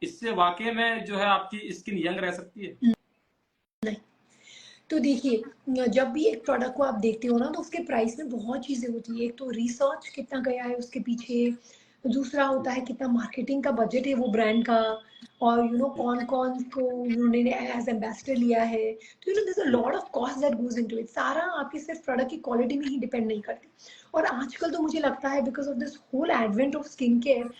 Speaker 1: इससे वाकई में जो है आपकी स्किन यंग रह सकती है?
Speaker 2: नहीं, तो देखिए, जब भी एक प्रोडक्ट को आप देखते हो ना तो उसके प्राइस में बहुत चीज़ें होती है। एक तो रिसर्च कितना गया है उसके पीछे, दूसरा होता है कितना मार्केटिंग का बजट है वो ब्रांड का, और कौन-कौन को उन्होंने एज़ एम्बेसडर लिया है। तो there is a lot of cost that goes into it. सारा आपके सिर्फ प्रोडक्ट की क्वालिटी में ही डिपेंड नहीं करती। और आजकल तो मुझे लगता है because of this whole advent of skin care,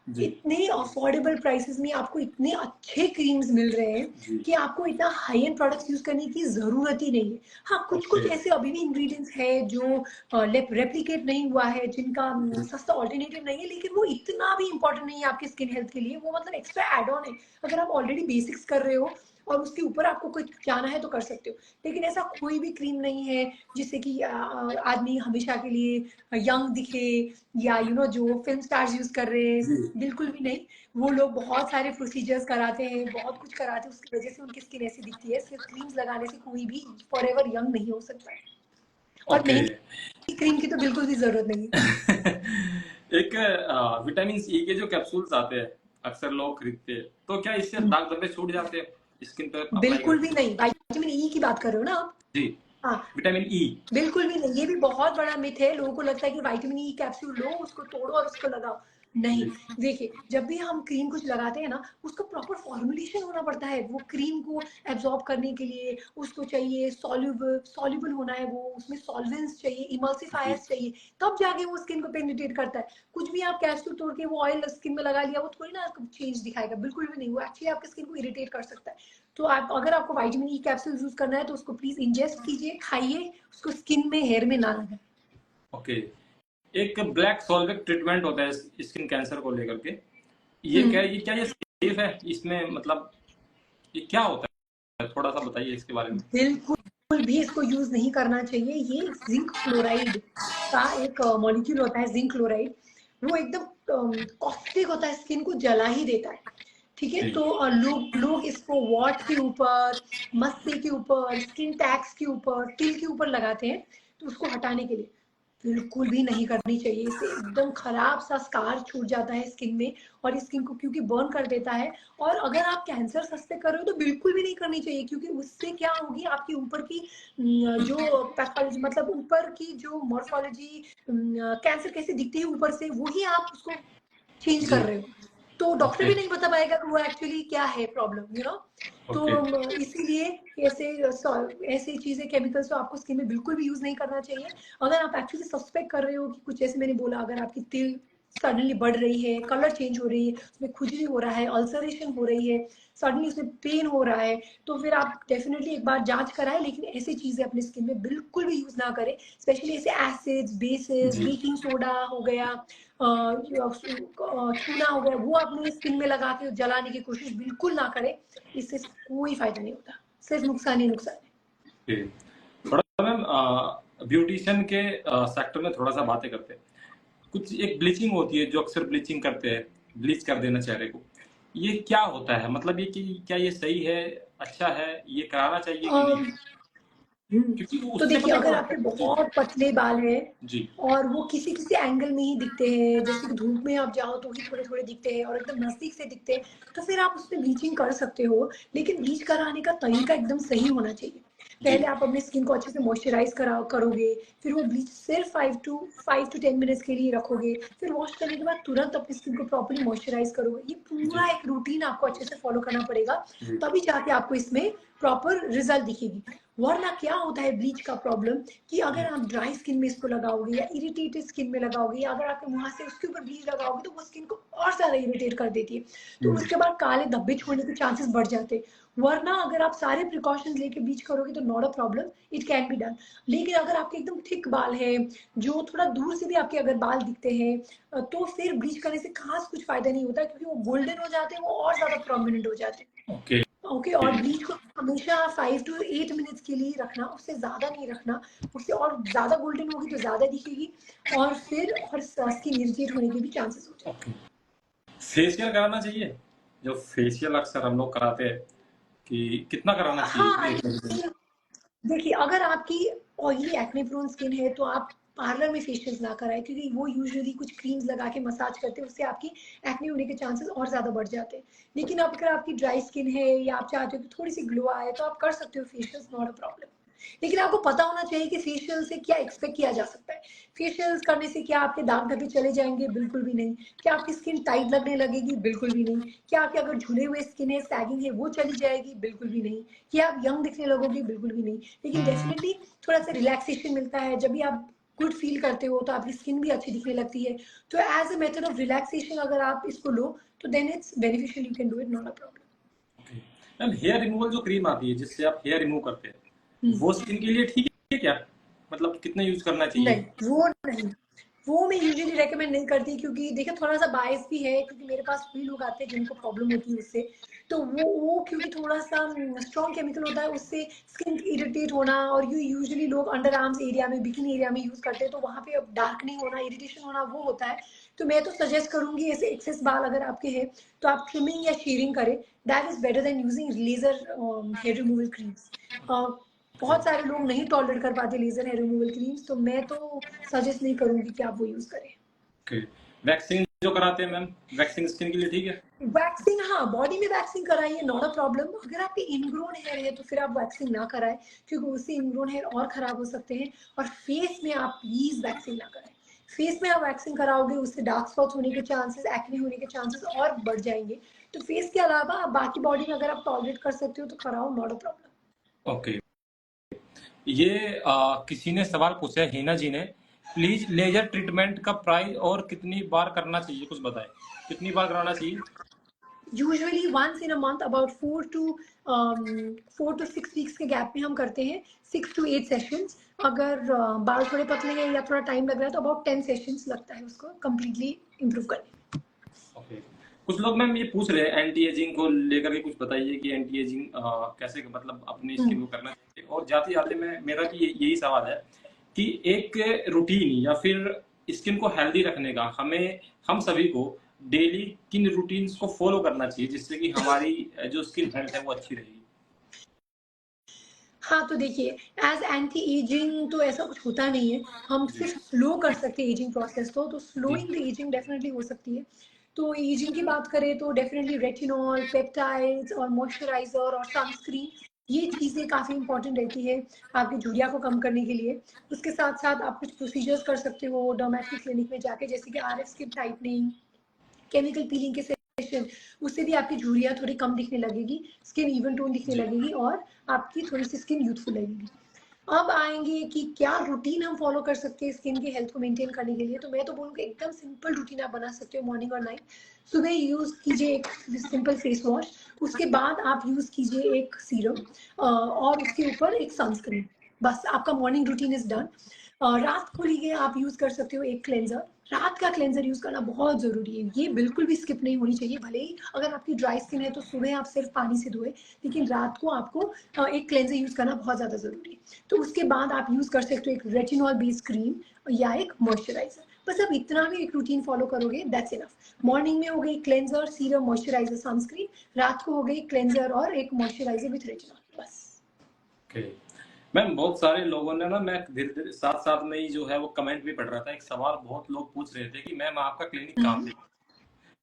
Speaker 1: जी।
Speaker 2: इतने अफोर्डेबल प्राइसेस में आपको इतने अच्छे क्रीम्स मिल रहे हैं
Speaker 1: जी।
Speaker 2: कि आपको इतना हाई एंड प्रोडक्ट्स यूज करने की जरूरत ही नहीं है। हाँ, कुछ
Speaker 1: ओके।
Speaker 2: कुछ ऐसे अभी भी इंग्रेडिएंट्स है जो रेप्लिकेट नहीं हुआ है, जिनका सस्ता ऑल्टरनेटिव नहीं है, लेकिन वो इतना भी इंपॉर्टेंट नहीं है आपकी स्किन हेल्थ के लिए। वो मतलब एक्स्ट्रा एड ऑन है। अगर आप ऑलरेडी बेसिक्स कर रहे हो और उसके ऊपर आपको कुछ जाना है तो कर सकते हो। लेकिन ऐसा कोई भी क्रीम नहीं है जिससे कि आदमी हमेशा के लिए यंग दिखे, या जो फिल्म स्टार्स यूज कर रहे हैं,
Speaker 1: जी।
Speaker 2: बिल्कुल भी नहीं। वो लोग बहुत सारे प्रोसीजर्स कराते हैं, बहुत कुछ कराते हैं, उसकी वजह से उनकी स्किन ऐसी दिखती है। सिर्फ क्रीम्स लगाने से कोई भी फॉरएवर यंग नहीं हो सकता है। और
Speaker 1: ओके।
Speaker 2: महंगी क्रीम की तो बिल्कुल भी जरूरत नहीं है।
Speaker 1: एक विटामिन सी के जो कैप्सूल्स आते हैं, अक्सर लोग खरीदते हैं, तो क्या इससे दाग धब्बे छूट जाते हैं स्किन पे अप्लाई
Speaker 2: बिल्कुल भी
Speaker 1: करते हैं?
Speaker 2: नहीं। विटामिन ई की बात कर रहे हो ना आप?
Speaker 1: जी।
Speaker 2: हाँ,
Speaker 1: विटामिन ई।
Speaker 2: बिल्कुल भी नहीं। ये भी बहुत बड़ा मिथ है। लोगों को लगता है कि विटामिन ई कैप्सूल लो, उसको तोड़ो और उसको लगाओ। नहीं,
Speaker 1: जी।
Speaker 2: देखिए, जब भी हम क्रीम कुछ लगाते हैं ना, उसका प्रॉपर फॉर्मुलेशन होना पड़ता है। वो क्रीम को एब्जॉर्ब करने के लिए उसको चाहिए सॉल्युबल सॉल्युबल होना है, वो उसमें सॉल्वेंट्स चाहिए,
Speaker 1: जी।
Speaker 2: इमल्सिफायर्स चाहिए, तब जाके वो स्किन को पेनिट्रेट करता है। कुछ भी आप कैप्सूल तोड़ के वो ऑयल स्किन में लगा लिया, वो थोड़ी ना चेंज दिखाएगा, बिल्कुल भी नहीं। वो एक्चुअली आपकी स्किन को इरिटेट कर सकता है। तो आप अगर आपको विटामिन ई कैप्सूल यूज करना है तो उसको प्लीज इंजेस्ट कीजिए, खाइए, उसको स्किन में, हेयर में ना लगाएं।
Speaker 1: ओके, एक ब्लैक सॉल्वेट ट्रीटमेंट होता है स्किन कैंसर को लेकर के, ये सेफ है इसमें, मतलब ये क्या होता है, थोड़ा सा बताइए इसके बारे में।
Speaker 2: बिल्कुल भी इसको यूज नहीं करना चाहिए। ये जिंक क्लोराइड का एक मॉलिक्यूल होता है, जिंक क्लोराइड। वो एकदम कॉस्टिक होता है, स्किन को जला ही देता है। ठीक है,
Speaker 1: जी।
Speaker 2: तो लोग लोग इसको वॉट के ऊपर, मस्से के ऊपर, स्किन टैग्स के ऊपर, तिल के ऊपर लगाते हैं, तो उसको हटाने के लिए। बिल्कुल भी नहीं करनी चाहिए। इससे एकदम खराब सा स्कार छूट जाता है स्किन में और स्किन को क्योंकि बर्न कर देता है। और अगर आप कैंसर सस्ते कर रहे हो तो बिल्कुल भी नहीं करनी चाहिए, क्योंकि उससे क्या होगी, आपकी ऊपर की जो पैथोलॉजी मतलब ऊपर की जो मॉर्फोलॉजी, कैंसर कैसे दिखती है ऊपर से, वही आप उसको चेंज कर
Speaker 1: जी।
Speaker 2: रहे हो। तो डॉक्टर
Speaker 1: ओके।
Speaker 2: भी नहीं बता पाएगा कि वो एक्चुअली क्या है प्रॉब्लम, तो
Speaker 1: ओके।
Speaker 2: इसीलिए ऐसे ऐसी चीजें, केमिकल्स तो आपको स्किन में बिल्कुल भी यूज नहीं करना चाहिए। अगर आप एक्चुअली सस्पेक्ट कर रहे हो कि कुछ, जैसे मैंने बोला, अगर आपकी तिल सडनली बढ़ रही है, कलर चेंज हो रही है, उसमें खुजली हो रहा है, अल्सरेशन हो रही है, सडनली उसमें पेन हो रहा है, तो फिर आप डेफिनेटली एक बार जांच कराएं। लेकिन ऐसी चीजें अपनी स्किन में बिल्कुल भी यूज ना करें, स्पेशली ऐसे एसिड्स, बेसिस,
Speaker 1: जी।
Speaker 2: बेकिंग सोडा हो गया, चूना हो गया, वो अपनी स्किन में लगा के जलाने की कोशिश बिल्कुल ना करें। इससे कोई फायदा नहीं होता, सिर्फ नुकसान ही नुकसान है।
Speaker 1: थोड़ा मैम ब्यूटिशियन के सेक्टर में थोड़ा सा बातें करते हैं। कुछ एक ब्लीचिंग होती है जो अक्सर ब्लीचिंग करते हैं, ब्लीच कर देना चेहरे को, ये क्या होता है? मतलब ये कि क्या ये सही है, अच्छा है, ये कराना चाहिए कि नहीं? क्योंकि
Speaker 2: तो
Speaker 1: उससे
Speaker 2: देखिए,
Speaker 1: पता क्या
Speaker 2: अगर
Speaker 1: होता
Speaker 2: आपके
Speaker 1: है। जी।
Speaker 2: बहुत पतले बाल हैं
Speaker 1: जी।
Speaker 2: और वो किसी किसी एंगल में ही दिखते हैं, जैसे कि धूप में आप जाओ तो ही थोड़े थोड़े दिखते हैं और एकदम नजदीक से दिखते हैं, तो फिर आप उसमें ब्लीचिंग कर सकते हो। लेकिन ब्लीच कराने का तरीका एकदम सही होना चाहिए।
Speaker 1: जी।
Speaker 2: पहले आप अपनी स्किन को अच्छे से मॉइस्चराइज करोगे, फिर वो ब्लीच सिर्फ 5 to 10 मिनट्स के लिए रखोगे, फिर वॉश करने के बाद तुरंत अपनी स्किन को प्रॉपर्ली मॉइस्चराइज करोगे। ये
Speaker 1: जी।
Speaker 2: पूरा एक रूटीन आपको अच्छे से फॉलो करना पड़ेगा,
Speaker 1: जी।
Speaker 2: तभी जाके आपको इसमें प्रॉपर रिजल्ट दिखेगी। वरना क्या होता है ब्लीच का प्रॉब्लम, कि अगर
Speaker 1: जी।
Speaker 2: आप ड्राई स्किन में इसको लगाओगे या इरिटेटेड स्किन में लगाओगे, या अगर आपके वहां से उसके ऊपर ब्लीच लगाओगे, तो वो स्किन को और ज्यादा इरिटेट कर देती है, तो उसके बाद काले धब्बे छोड़ने के चांसेस बढ़ जाते हैं। वरना अगर आप सारे प्रिकॉशंस लेके ब्लीच करोगे तो not a problem, it can be done. लेकिन अगर आपके एकदम थिक बाल है, जो थोड़ा दूर से भी आपके अगर बाल दिखते हैं, तो फिर ब्लीच करने से खास कुछ फायदा नहीं होता, क्योंकि वो गोल्डन हो जाते हैं, वो और ज्यादा प्रोमिनेंट हो जाते हैं।
Speaker 1: ओके।
Speaker 2: ओके, और ब्लीच को हमेशा 5 to 8 मिनट्स के लिए रखना, उससे ज्यादा नहीं रखना। उससे और ज्यादा गोल्डन होगी तो ज्यादा दिखेगी, और फिर और स्किन इरिटेट होने के भी चांसेस हो जाते
Speaker 1: ओके। फेशियल कराना चाहिए? जो फेशियल अक्सर हम लोग कराते हैं, कि कितना कराना
Speaker 2: हैं।
Speaker 1: चाहिए
Speaker 2: हाँ,
Speaker 1: एक दिन?
Speaker 2: देखिए, अगर आपकी ऑयली एक्ने प्रोन स्किन है तो आप पार्लर में फेशियल्स ना कराएं, क्योंकि वो यूजुअली कुछ क्रीम्स लगा के मसाज करते हैं, उससे आपकी एक्ने होने के चांसेस और ज्यादा बढ़ जाते हैं। लेकिन अब अगर आपकी ड्राई स्किन है या आप चाहते हो कि थोड़ी सी ग्लो आए, तो आप कर सकते हो फेशियल्स, नॉट अ प्रॉब्लम। लेकिन आपको पता होना चाहिए कि फेशियल से क्या एक्सपेक्ट किया जा सकता है। फेशियल्स करने से क्या आपके दाग धब्बे चले जाएंगे? बिल्कुल भी नहीं। क्या आपकी स्किन टाइट लगने लगेगी? बिल्कुल भी नहीं। क्या आपके अगर झुले हुए स्किन है, सैगिंग है, वो चली जाएगी? बिल्कुल भी नहीं। क्या आप यंग दिखने लगोगे? बिल्कुल भी नहीं। लेकिन डेफिनेटली थोड़ा सा रिलैक्सेशन मिलता है, जब भी आप गुड फील करते हो तो आपकी स्किन भी अच्छी दिखने लगती है। तो as a method of relaxation अगर आप इसको लो, तो then it's beneficial, you can do it, not a problem.
Speaker 1: Okay ma'am, hair removal जो क्रीम आती है जिससे आप हेयर रिमूव करते हैं, वो स्किन के लिए ठीक है क्या? मतलब कितना यूज करना चाहिए?
Speaker 2: नहीं, वो नहीं, वो मैं यूजुअली रेकमेंड नहीं करती, क्योंकि देखिए थोड़ा सा बायस भी है, क्योंकि मेरे पास भी लोग आते हैं जिनको प्रॉब्लम होती है उससे। तो वो क्योंकि थोड़ा सा स्ट्रॉन्ग केमिकल होता है, उससे स्किन इरिटेट होना, और यू यूजुअली लोग अंडर आर्म्स एरिया में, बिकिनी एरिया में यूज करते हैं, तो वहां पे डार्कनिंग होना, इरिटेशन होना, वो होता है। तो मैं तो सजेस्ट करूंगी, ऐसे एक्सेस बाल अगर आपके हैं तो आप ट्रिमिंग या शेयरिंग करें। That is better than using laser hair removal creams. बहुत सारे लोग नहीं टॉलरेट कर पाते लेजर हेयर रिमूवल क्रीम्स, तो मैं तो सजेस्ट नहीं करूंगी कि आप वो यूज करें।
Speaker 1: ओके। वैक्सिंग जो कराते हैं मैम, वैक्सिंग स्किन के लिए ठीक है?
Speaker 2: वैक्सिंग, हाँ, बॉडी में वैक्सिंग कराइए, नॉट अ प्रॉब्लम। अगर आपके इनग्रोन हेयर है तो फिर आप वैक्सिंग ना कराएं, क्योंकि उससे इनग्रोन हेयर और खराब हो सकते हैं। और फेस में आप प्लीज वैक्सिंग ना कराएं। फेस में आप वैक्सिंग कराओगे, उससे डार्क स्पॉट्स होने के चांसेस, एक्ने होने के चांसेस और बढ़ जाएंगे। तो फेस के अलावा आप बाकी बॉडी में अगर आप टॉलरेट कर सकते हो तो कराओ, नॉट अ प्रॉब्लम।
Speaker 1: ओके। ये किसी ने सवाल पूछा है, हिना जी ने, प्लीज लेजर ट्रीटमेंट का प्राइस और कितनी बार करना चाहिए, कुछ बताएं, कितनी बार कराना चाहिए?
Speaker 2: Usually once in a month, about 4 to 6 weeks के गैप में हम करते हैं, 6 to 8 सेशंस। अगर बाल थोड़े पतले हैं या थोड़ा टाइम लग रहा है तो अबाउट 10 सेशंस लगता है उसको कम्प्लीटली इम्प्रूव करने में।
Speaker 1: ओके। कुछ लोग मैम ये पूछ रहे हैं एंटी एजिंग को लेकर के, कुछ बताइए कि एंटी एजिंग कैसे मतलब अपनी स्किन को करना चाहिए। और जाते जाते मैं मेरा भी यही सवाल है कि एक रूटीन या फिर स्किन को हेल्दी रखने का हमें, हम सभी को डेली किन रूटीन्स को फॉलो करना चाहिए जिससे कि हमारी जो स्किन हेल्थ है वो अच्छी रहेगी?
Speaker 2: हाँ, तो देखिए एज़ एंटी एजिंग तो ऐसा कुछ होता नहीं है, हम
Speaker 1: जी
Speaker 2: सिर्फ स्लो कर सकते हैं एजिंग प्रोसेस को, तो
Speaker 1: जी
Speaker 2: स्लोइंग द एजिंग डेफिनिटली हो सकती है। तो एजिंग की बात करें तो डेफिनिटली रेटिनॉल, पेप्टाइड्स और मॉइस्चराइज़र और सनस्क्रीन, ये चीज़ें काफ़ी इंपॉर्टेंट रहती है आपकी झुर्रियाँ को कम करने के लिए। उसके साथ-साथ आप कुछ प्रोसीजर्स कर सकते हो डर्मेटो क्लिनिक में जाके, जैसे कि RF skin tightening, chemical peeling के सेशन, उससे भी आपकी झुर्रियाँ थोड़ी कम दिखने लगेगी, स्किन इवन टोन दिखने
Speaker 1: जी
Speaker 2: लगेगी और आपकी थोड़ी-सी स्किन यूथफुल लगेगी। अब आएँगे कि क्या रूटीन हम फ़ॉलो कर सकते हैं स्किन की हेल्थ को मेंटेन करने के लिए, तो मैं तो बोलूँगी एकदम सिंपल रूटीन आप बना सकते हो मॉर्निंग और नाइट। सुबह यूज़ कीजिए एक सिंपल फेस वॉश, उसके बाद आप यूज़ कीजिए एक सीरम और उसके ऊपर एक सनस्क्रीन। बस आपका मॉर्निंग रूटीन इज़ डन। रात को लिए आप यूज़ कर सकते हो एक क्लेंज़र। रात का क्लेंज़र यूज़ करना बहुत ज़रूरी है, ये बिल्कुल भी स्किप नहीं होनी चाहिए। भले ही अगर आपकी ड्राई स्किन है तो सुबह आप सिर्फ पानी से धोएँ, लेकिन रात को आपको एक क्लेंज़र यूज़ करना बहुत ज़्यादा ज़रूरी है। तो उसके बाद आप यूज़ कर सकते हो एक रेटिनॉल बेस्ड क्रीम या एक मॉइस्चराइज़र। बस आप इतना भी एक रूटीन फ़ॉलो करोगे दैट्स इनफ। मॉर्निंग में हो गई क्लेंज़र, सीरम, मॉइस्चराइज़र, सनस्क्रीन, रात को हो गई क्लेंज़र और एक मॉइस्चराइज़र विथ रेटिनॉल, बस।
Speaker 1: Okay ma'am. बहुत सारे लोगों ने ना, मैं धीरे धीरे साथ साथ में ही जो है वो कमेंट भी पढ़ रहा था, एक सवाल बहुत लोग पूछ रहे थे कि मैम आपका क्लिनिक कहाँ पे,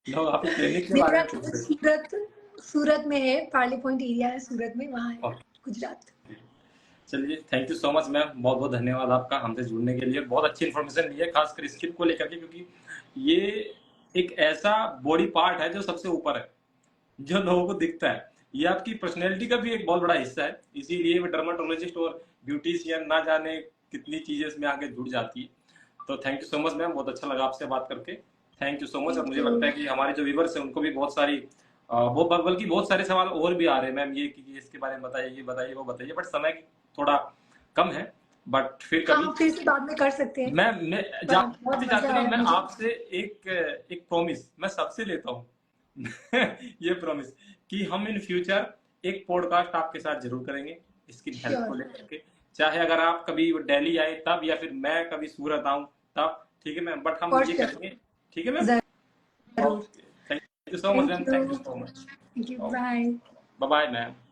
Speaker 1: लोग आपके क्लिनिक के बारे
Speaker 2: मेरा
Speaker 1: में पूछ
Speaker 2: क्लिनिक
Speaker 1: रहे
Speaker 2: सूरत में है, पार्ले पॉइंट एरिया है सूरत में, वहाँ है,
Speaker 1: थे।
Speaker 2: गुजरात।
Speaker 1: चलिए, thank you so much ma'am, बहुत बहुत धन्यवाद आपका हमसे जुड़ने के लिए। बहुत अच्छी इन्फॉर्मेशन दी है, खासकर स्किन को लेकर के, क्योंकि ये एक ऐसा बॉडी पार्ट है जो सबसे ऊपर है, जो लोगों को दिखता है। ये आपकी पर्सनैलिटी का भी एक बहुत बड़ा हिस्सा है, इसीलिए वो डर्माटोलॉजिस्ट और ब्यूटिशियन ना जाने कितनी चीजें इसमें आगे जुड़ जाती है। तो thank you so much ma'am, बहुत अच्छा लगा आपसे बात करके। Thank you so much. और
Speaker 2: थैंक
Speaker 1: मुझे
Speaker 2: यू।
Speaker 1: लगता है कि हमारे जो व्यूवर्स हैं उनको भी बहुत सारी वो बल्कि बहुत सारे सवाल और भी आ रहे हैं मैम, ये कि इसके बारे में बताइए, ये बताइए, वो बताइए, बट समय थोड़ा कम है। बट फिर कभी
Speaker 2: हाँ, फिर से बाद में कर सकते हैं।
Speaker 1: मैं
Speaker 2: बहुत
Speaker 1: जाते
Speaker 2: मजा
Speaker 1: जाते ना,
Speaker 2: आया
Speaker 1: मैं
Speaker 2: मुझे।
Speaker 1: आपसे एक एक प्रॉमिस मैं सबसे लेता हूँ। ये प्रॉमिस कि हम इन फ्यूचर एक पॉडकास्ट आपके साथ जरूर करेंगे स्किन हेल्थ को
Speaker 2: श्योर।
Speaker 1: लेकर के, चाहे अगर आप कभी दिल्ली आए तब, या फिर मैं कभी सूरत आऊं तब, ठीक है मैम, बट हम
Speaker 2: फॉर
Speaker 1: ये
Speaker 2: श्योर।
Speaker 1: करेंगे। ठीक है मैम।
Speaker 2: जरूर।
Speaker 1: Okay, thank you so much
Speaker 2: thank
Speaker 1: ma'am,
Speaker 2: you.
Speaker 1: Thank you so much.
Speaker 2: Thank you, bye.
Speaker 1: Bye bye ma'am.